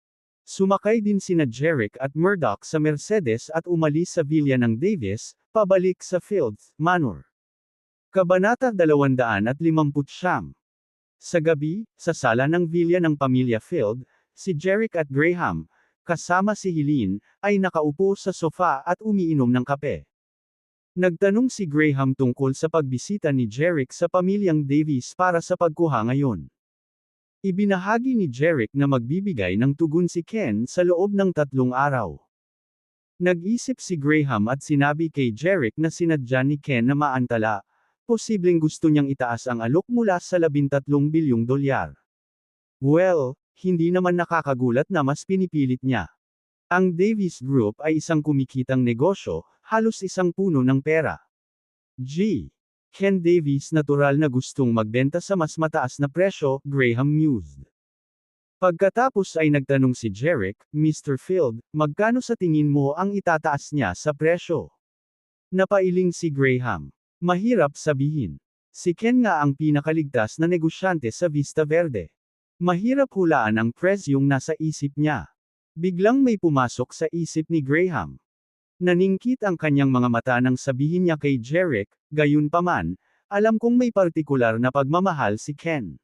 Sumakay din sina Jerick at Murdoch sa Mercedes at umalis sa villa ng Davis, pabalik sa Fields Manor. Kabanata 259. Sa gabi, sa sala ng villa ng pamilya Field, si Jerick at Graham, kasama si Helene, ay nakaupo sa sofa at umiinom ng kape. Nagtanong si Graham tungkol sa pagbisita ni Jerick sa pamilyang Davis para sa pagkuha ngayon. Ibinahagi ni Jerick na magbibigay ng tugon si Ken sa loob ng 3 araw. Nag-isip si Graham at sinabi kay Jerick na sinadya ni Ken na maantala, posibleng gusto niyang itaas ang alok mula sa $13 bilyong. Well, hindi naman nakakagulat na mas pinipilit niya. Ang Davis Group ay isang kumikitang negosyo, halos isang puno ng pera. Ken Davis natural na gustong magbenta sa mas mataas na presyo, Graham mused. Pagkatapos ay nagtanong si Jerick, Mr. Field, magkano sa tingin mo ang itataas niya sa presyo? Napailing si Graham. Mahirap sabihin. Si Ken nga ang pinakaligtas na negosyante sa Vista Verde. Mahirap hulaan ang presyong nasa isip niya. Biglang may pumasok sa isip ni Graham. Naningkit ang kanyang mga mata nang sabihin niya kay Jerick, gayunpaman, alam kong may partikular na pagmamahal si Ken.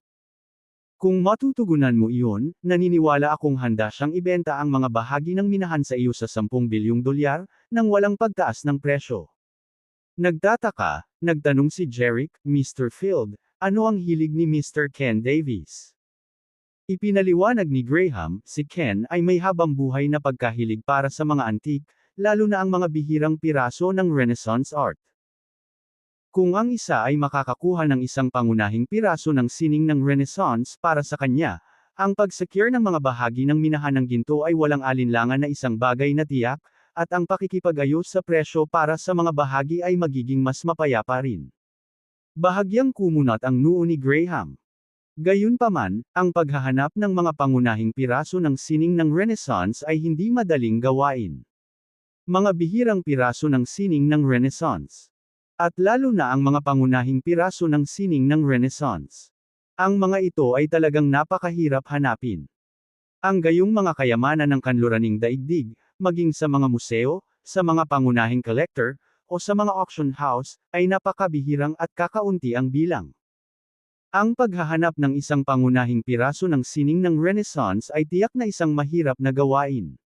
Kung matutugunan mo iyon, naniniwala akong handa siyang ibenta ang mga bahagi ng minahan sa iyo sa $10 bilyong nang walang pagtaas ng presyo. Nagtataka, nagtanong si Jerick, Mr. Field, ano ang hilig ni Mr. Ken Davis? Ipinaliwanag ni Graham, si Ken ay may habang buhay na pagkahilig para sa mga antique, lalo na ang mga bihirang piraso ng Renaissance art. Kung ang isa ay makakakuha ng isang pangunahing piraso ng sining ng Renaissance para sa kanya, ang pag-secure ng mga bahagi ng minahan ng ginto ay walang alinlangan na isang bagay na tiyak, at ang pakikipag-ayos sa presyo para sa mga bahagi ay magiging mas mapayapa rin. Bahagyang kumunat ang noo ni Graham. Gayunpaman, ang paghahanap ng mga pangunahing piraso ng sining ng Renaissance ay hindi madaling gawain. Mga bihirang piraso ng sining ng Renaissance. At lalo na ang mga pangunahing piraso ng sining ng Renaissance. Ang mga ito ay talagang napakahirap hanapin. Ang gayong mga kayamanan ng kanluraning daigdig, maging sa mga museo, sa mga pangunahing collector, o sa mga auction house, ay napakabihirang at kakaunti ang bilang. Ang paghahanap ng isang pangunahing piraso ng sining ng Renaissance ay tiyak na isang mahirap na gawain.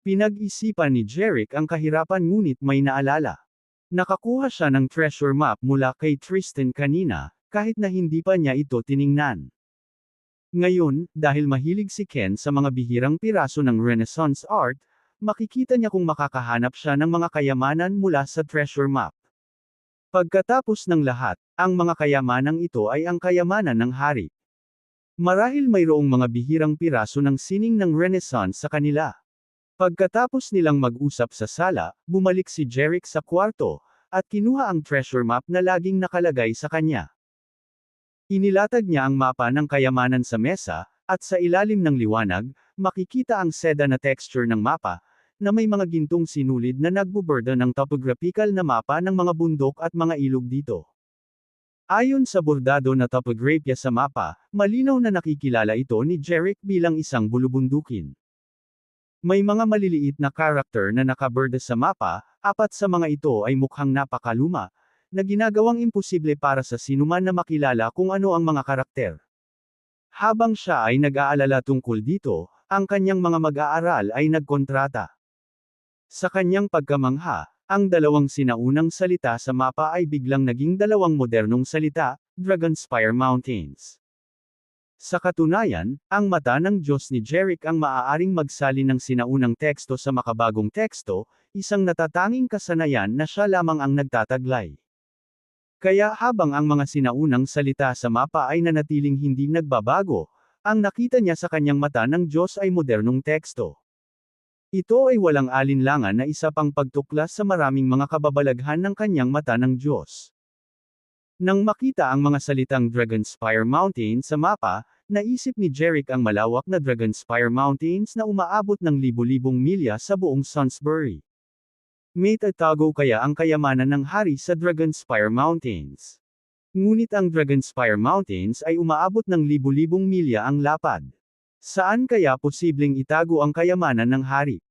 Pinag-isipan ni Jerick ang kahirapan ngunit may naalala. Nakakuha siya ng treasure map mula kay Tristan kanina, kahit na hindi pa niya ito tiningnan. Ngayon, dahil mahilig si Ken sa mga bihirang piraso ng Renaissance art, makikita niya kung makakahanap siya ng mga kayamanan mula sa treasure map. Pagkatapos ng lahat, ang mga kayamanang ito ay ang kayamanan ng hari. Marahil mayroong mga bihirang piraso ng sining ng Renaissance sa kanila. Pagkatapos nilang mag-usap sa sala, bumalik si Jerick sa kwarto, at kinuha ang treasure map na laging nakalagay sa kanya. Inilatag niya ang mapa ng kayamanan sa mesa, at sa ilalim ng liwanag, makikita ang seda na texture ng mapa, na may mga gintong sinulid na nagbuburda ng topographical na mapa ng mga bundok at mga ilog dito. Ayon sa bordado na topography sa mapa, malinaw na nakikilala ito ni Jerick bilang isang bulubundukin. May mga maliliit na karakter na nakaburda sa mapa, 4 sa mga ito ay mukhang napakaluma, na ginagawang imposible para sa sinuman na makilala kung ano ang mga karakter. Habang siya ay nag-aalala tungkol dito, ang kanyang mga mag-aaral ay nagkontrata. Sa kanyang pagkamangha, ang 2 sinaunang salita sa mapa ay biglang naging 2 modernong salita, Dragonspire Mountains. Sa katunayan, ang mata ng Diyos ni Jerick ang maaaring magsalin ng sinaunang teksto sa makabagong teksto, isang natatanging kasanayan na siya lamang ang nagtataglay. Kaya habang ang mga sinaunang salita sa mapa ay nanatiling hindi nagbabago, ang nakita niya sa kanyang mata ng Diyos ay modernong teksto. Ito ay walang alinlangan na isa pang pagtuklas sa maraming mga kababalaghan ng kanyang mata ng Diyos. Nang makita ang mga salitang Dragonspire Mountain sa mapa, naisip ni Jerick ang malawak na Dragonspire Mountains na umaabot ng libu-libong milya sa buong Salisbury. May tatago kaya ang kayamanan ng hari sa Dragonspire Mountains. Ngunit ang Dragonspire Mountains ay umaabot ng libu-libong milya ang lapad. Saan kaya posibleng itago ang kayamanan ng hari?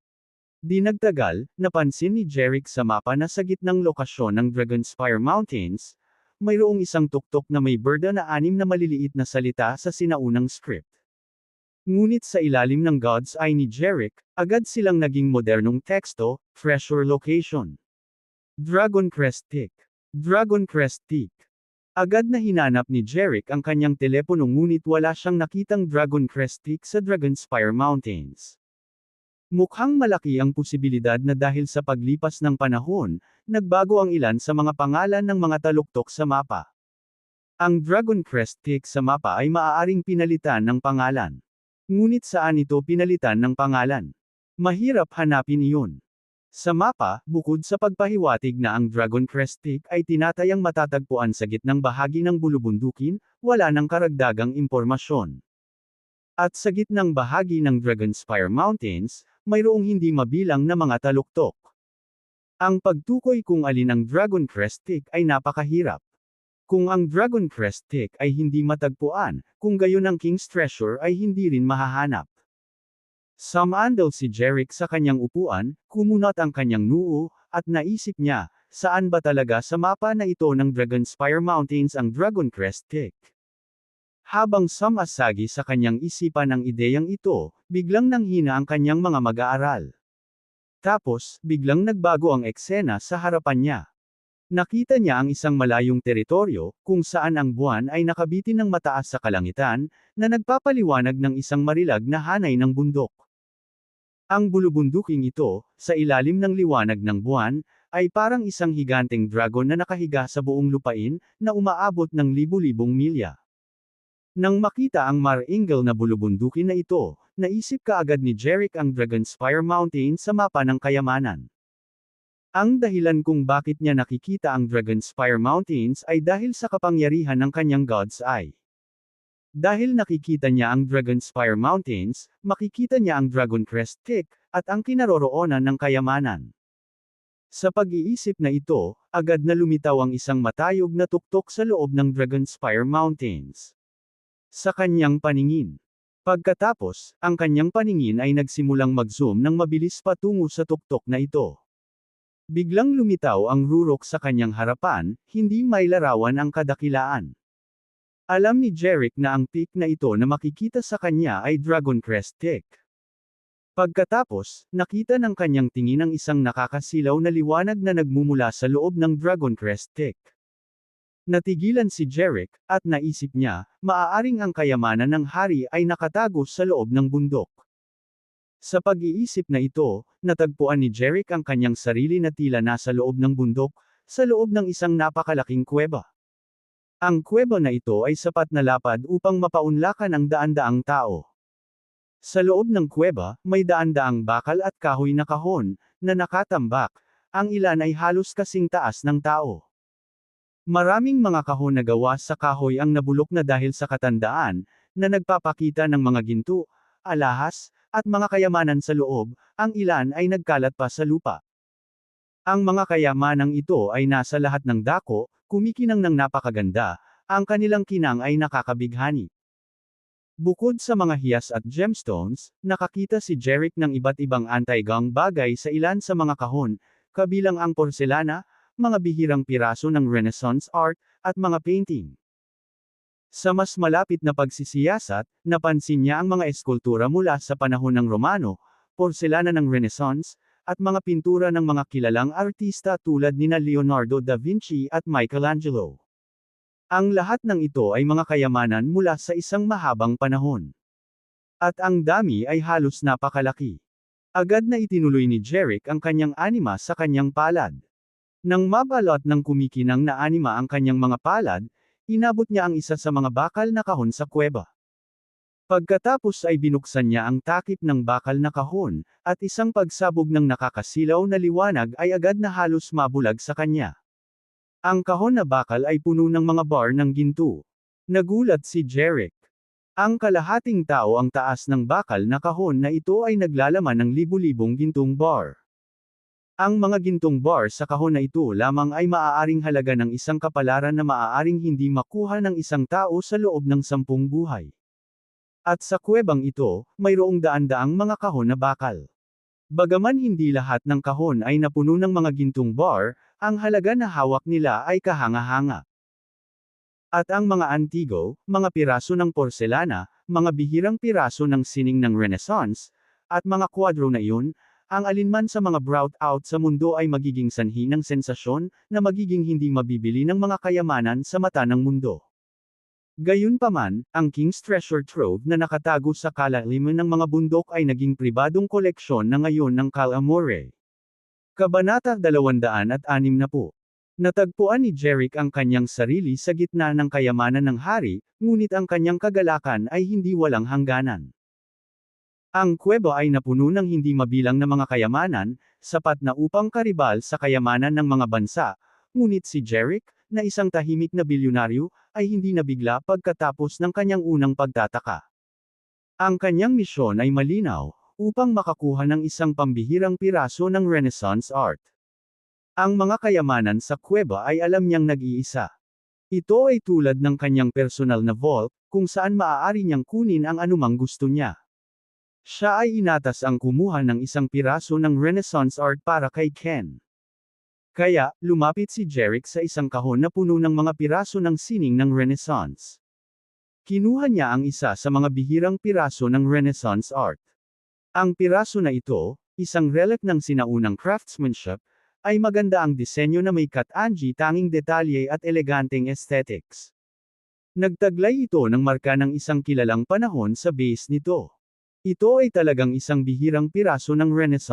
Di nagtagal, napansin ni Jeric sa mapa na sa gitnang lokasyon ng Dragonspire Mountains, mayroong isang tuktok na may berda na 6 na maliliit na salita sa sinaunang script. Ngunit sa ilalim ng God's Eye ni Jeric, agad silang naging modernong teksto, treasure location. Dragon Crest Peak. Dragon Crest Peak. Agad na hinanap ni Jeric ang kanyang telepono ngunit wala siyang nakitang Dragon Crest Peak sa Dragonspire Mountains. Mukhang malaki ang posibilidad na dahil sa paglipas ng panahon, nagbago ang ilan sa mga pangalan ng mga taluktok sa mapa. Ang Dragon Crest Peak sa mapa ay maaaring pinalitan ng pangalan. Ngunit saan ito pinalitan ng pangalan? Mahirap hanapin iyon. Sa mapa, bukod sa pagpahiwatig na ang Dragon Crest Peak ay tinatayang matatagpuan sa gitnang bahagi ng bulubundukin, wala nang karagdagang impormasyon. At sa gitnang bahagi ng Dragonspire Mountains, mayroong hindi mabilang na mga taluktok. Ang pagtukoy kung alin ang Dragon Crest Peak ay napakahirap. Kung ang Dragon Crest Peak ay hindi matagpuan, kung gayon ang King's Treasure ay hindi rin mahahanap. Sumandal si Jeric sa kanyang upuan, kumunat ang kanyang noo, at naisip niya, saan ba talaga sa mapa na ito ng Dragonspire Mountains ang Dragon Crest Peak? Habang sumasagi sa kanyang isipan ang ideyang ito, biglang nanghina ang kanyang mga mag-aaral. Tapos, biglang nagbago ang eksena sa harapan niya. Nakita niya ang isang malayong teritoryo, kung saan ang buwan ay nakabitin ng mataas sa kalangitan, na nagpapaliwanag ng isang marilag na hanay ng bundok. Ang bulubunduking ito, sa ilalim ng liwanag ng buwan, ay parang isang higanteng dragon na nakahiga sa buong lupain, na umaabot ng libu-libong milya. Nang makita ang maringal na bulubundukin na ito, naisip kaagad ni Jeric ang Dragonspire Mountain sa mapa ng kayamanan. Ang dahilan kung bakit niya nakikita ang Dragonspire Mountains ay dahil sa kapangyarihan ng kanyang God's Eye. Dahil nakikita niya ang Dragonspire Mountains, makikita niya ang Dragon Crest Peak, at ang kinaroroonan ng kayamanan. Sa pag-iisip na ito, agad na lumitaw ang isang matayog na tuktok sa loob ng Dragonspire Mountains. Sa kanyang paningin. Pagkatapos, ang kanyang paningin ay nagsimulang mag-zoom ng mabilis patungo sa tuktok na ito. Biglang lumitaw ang rurok sa kanyang harapan, hindi mailarawan ang kadakilaan. Alam ni Jeric na ang peak na ito na makikita sa kanya ay Dragon Crest Peak. Pagkatapos, nakita ng kanyang tingin ang isang nakakasilaw na liwanag na nagmumula sa loob ng Dragon Crest Peak. Natigilan si Jeric, at naisip niya, maaaring ang kayamanan ng hari ay nakatago sa loob ng bundok. Sa pag-iisip na ito, natagpuan ni Jeric ang kanyang sarili na tila nasa loob ng bundok, sa loob ng isang napakalaking kuweba. Ang kuweba na ito ay sapat na lapad upang mapaunlakan ang daan-daang tao. Sa loob ng kuweba, may daan-daang bakal at kahoy na kahon, na nakatambak, ang ilan ay halos kasing taas ng tao. Maraming mga kahon na gawa sa kahoy ang nabulok na dahil sa katandaan, na nagpapakita ng mga ginto, alahas, at mga kayamanan sa loob, ang ilan ay nagkalat pa sa lupa. Ang mga kayamanang ito ay nasa lahat ng dako, kumikinang ng napakaganda, ang kanilang kinang ay nakakabighani. Bukod sa mga hiyas at gemstones, nakakita si Jeric ng iba't ibang anti-gang bagay sa ilan sa mga kahon, kabilang ang porselana, mga bihirang piraso ng Renaissance art, at mga painting. Sa mas malapit na pagsisiyasat, napansin niya ang mga eskultura mula sa panahon ng Romano, porselana ng Renaissance, at mga pintura ng mga kilalang artista tulad nina Leonardo da Vinci at Michelangelo. Ang lahat ng ito ay mga kayamanan mula sa isang mahabang panahon. At ang dami ay halos napakalaki. Agad na itinuloy ni Jeric ang kanyang anima sa kanyang palad. Nang mabalot ng kumikinang na anima ang kanyang mga palad, inabot niya ang isa sa mga bakal na kahon sa kuweba. Pagkatapos ay binuksan niya ang takip ng bakal na kahon, at isang pagsabog ng nakakasilaw na liwanag ay agad na halos mabulag sa kanya. Ang kahon na bakal ay puno ng mga bar ng ginto. Nagulat si Jeric. Ang kalahating tao ang taas ng bakal na kahon na ito ay naglalaman ng libu-libong gintong bar. Ang mga gintong bar sa kahon na ito lamang ay maaaring halaga ng isang kapalaran na maaaring hindi makuha ng isang tao sa loob ng 10 buhay. At sa kuwebang ito, mayroong daan-daang mga kahon na bakal. Bagaman hindi lahat ng kahon ay napuno ng mga gintong bar, ang halaga na hawak nila ay kahanga-hanga. At ang mga antigo, mga piraso ng porselana, mga bihirang piraso ng sining ng Renaissance, at mga kwadro na iyon, ang alinman sa mga brought out sa mundo ay magiging sanhi ng sensasyon, na magiging hindi mabibili ng mga kayamanan sa mata ng mundo. Gayunpaman, ang King's Treasure Trove na nakatago sa kalaliman ng mga bundok ay naging pribadong koleksyon na ngayon ng Calamore. Kabanata 260. Natagpuan ni Jeric ang kanyang sarili sa gitna ng kayamanan ng hari, ngunit ang kanyang kagalakan ay hindi walang hangganan. Ang kuweba ay napuno ng hindi mabilang na mga kayamanan, sapat na upang karibal sa kayamanan ng mga bansa, ngunit si Jeric, na isang tahimik na bilyonaryo, ay hindi nabigla pagkatapos ng kanyang unang pagtataka. Ang kanyang misyon ay malinaw, upang makakuha ng isang pambihirang piraso ng Renaissance art. Ang mga kayamanan sa kuweba ay alam niyang nag-iisa. Ito ay tulad ng kanyang personal na vault, kung saan maaari niyang kunin ang anumang gusto niya. Siya ay inatas ang kumuha ng isang piraso ng Renaissance art para kay Ken. Kaya, lumapit si Jeric sa isang kahon na puno ng mga piraso ng sining ng Renaissance. Kinuha niya ang isa sa mga bihirang piraso ng Renaissance art. Ang piraso na ito, isang relic ng sinaunang craftsmanship, ay maganda ang disenyo na may kat-anji tanging detalye at eleganteng aesthetics. Nagtaglay ito ng marka ng isang kilalang panahon sa base nito. Ito ay talagang isang bihirang piraso ng Renaissance.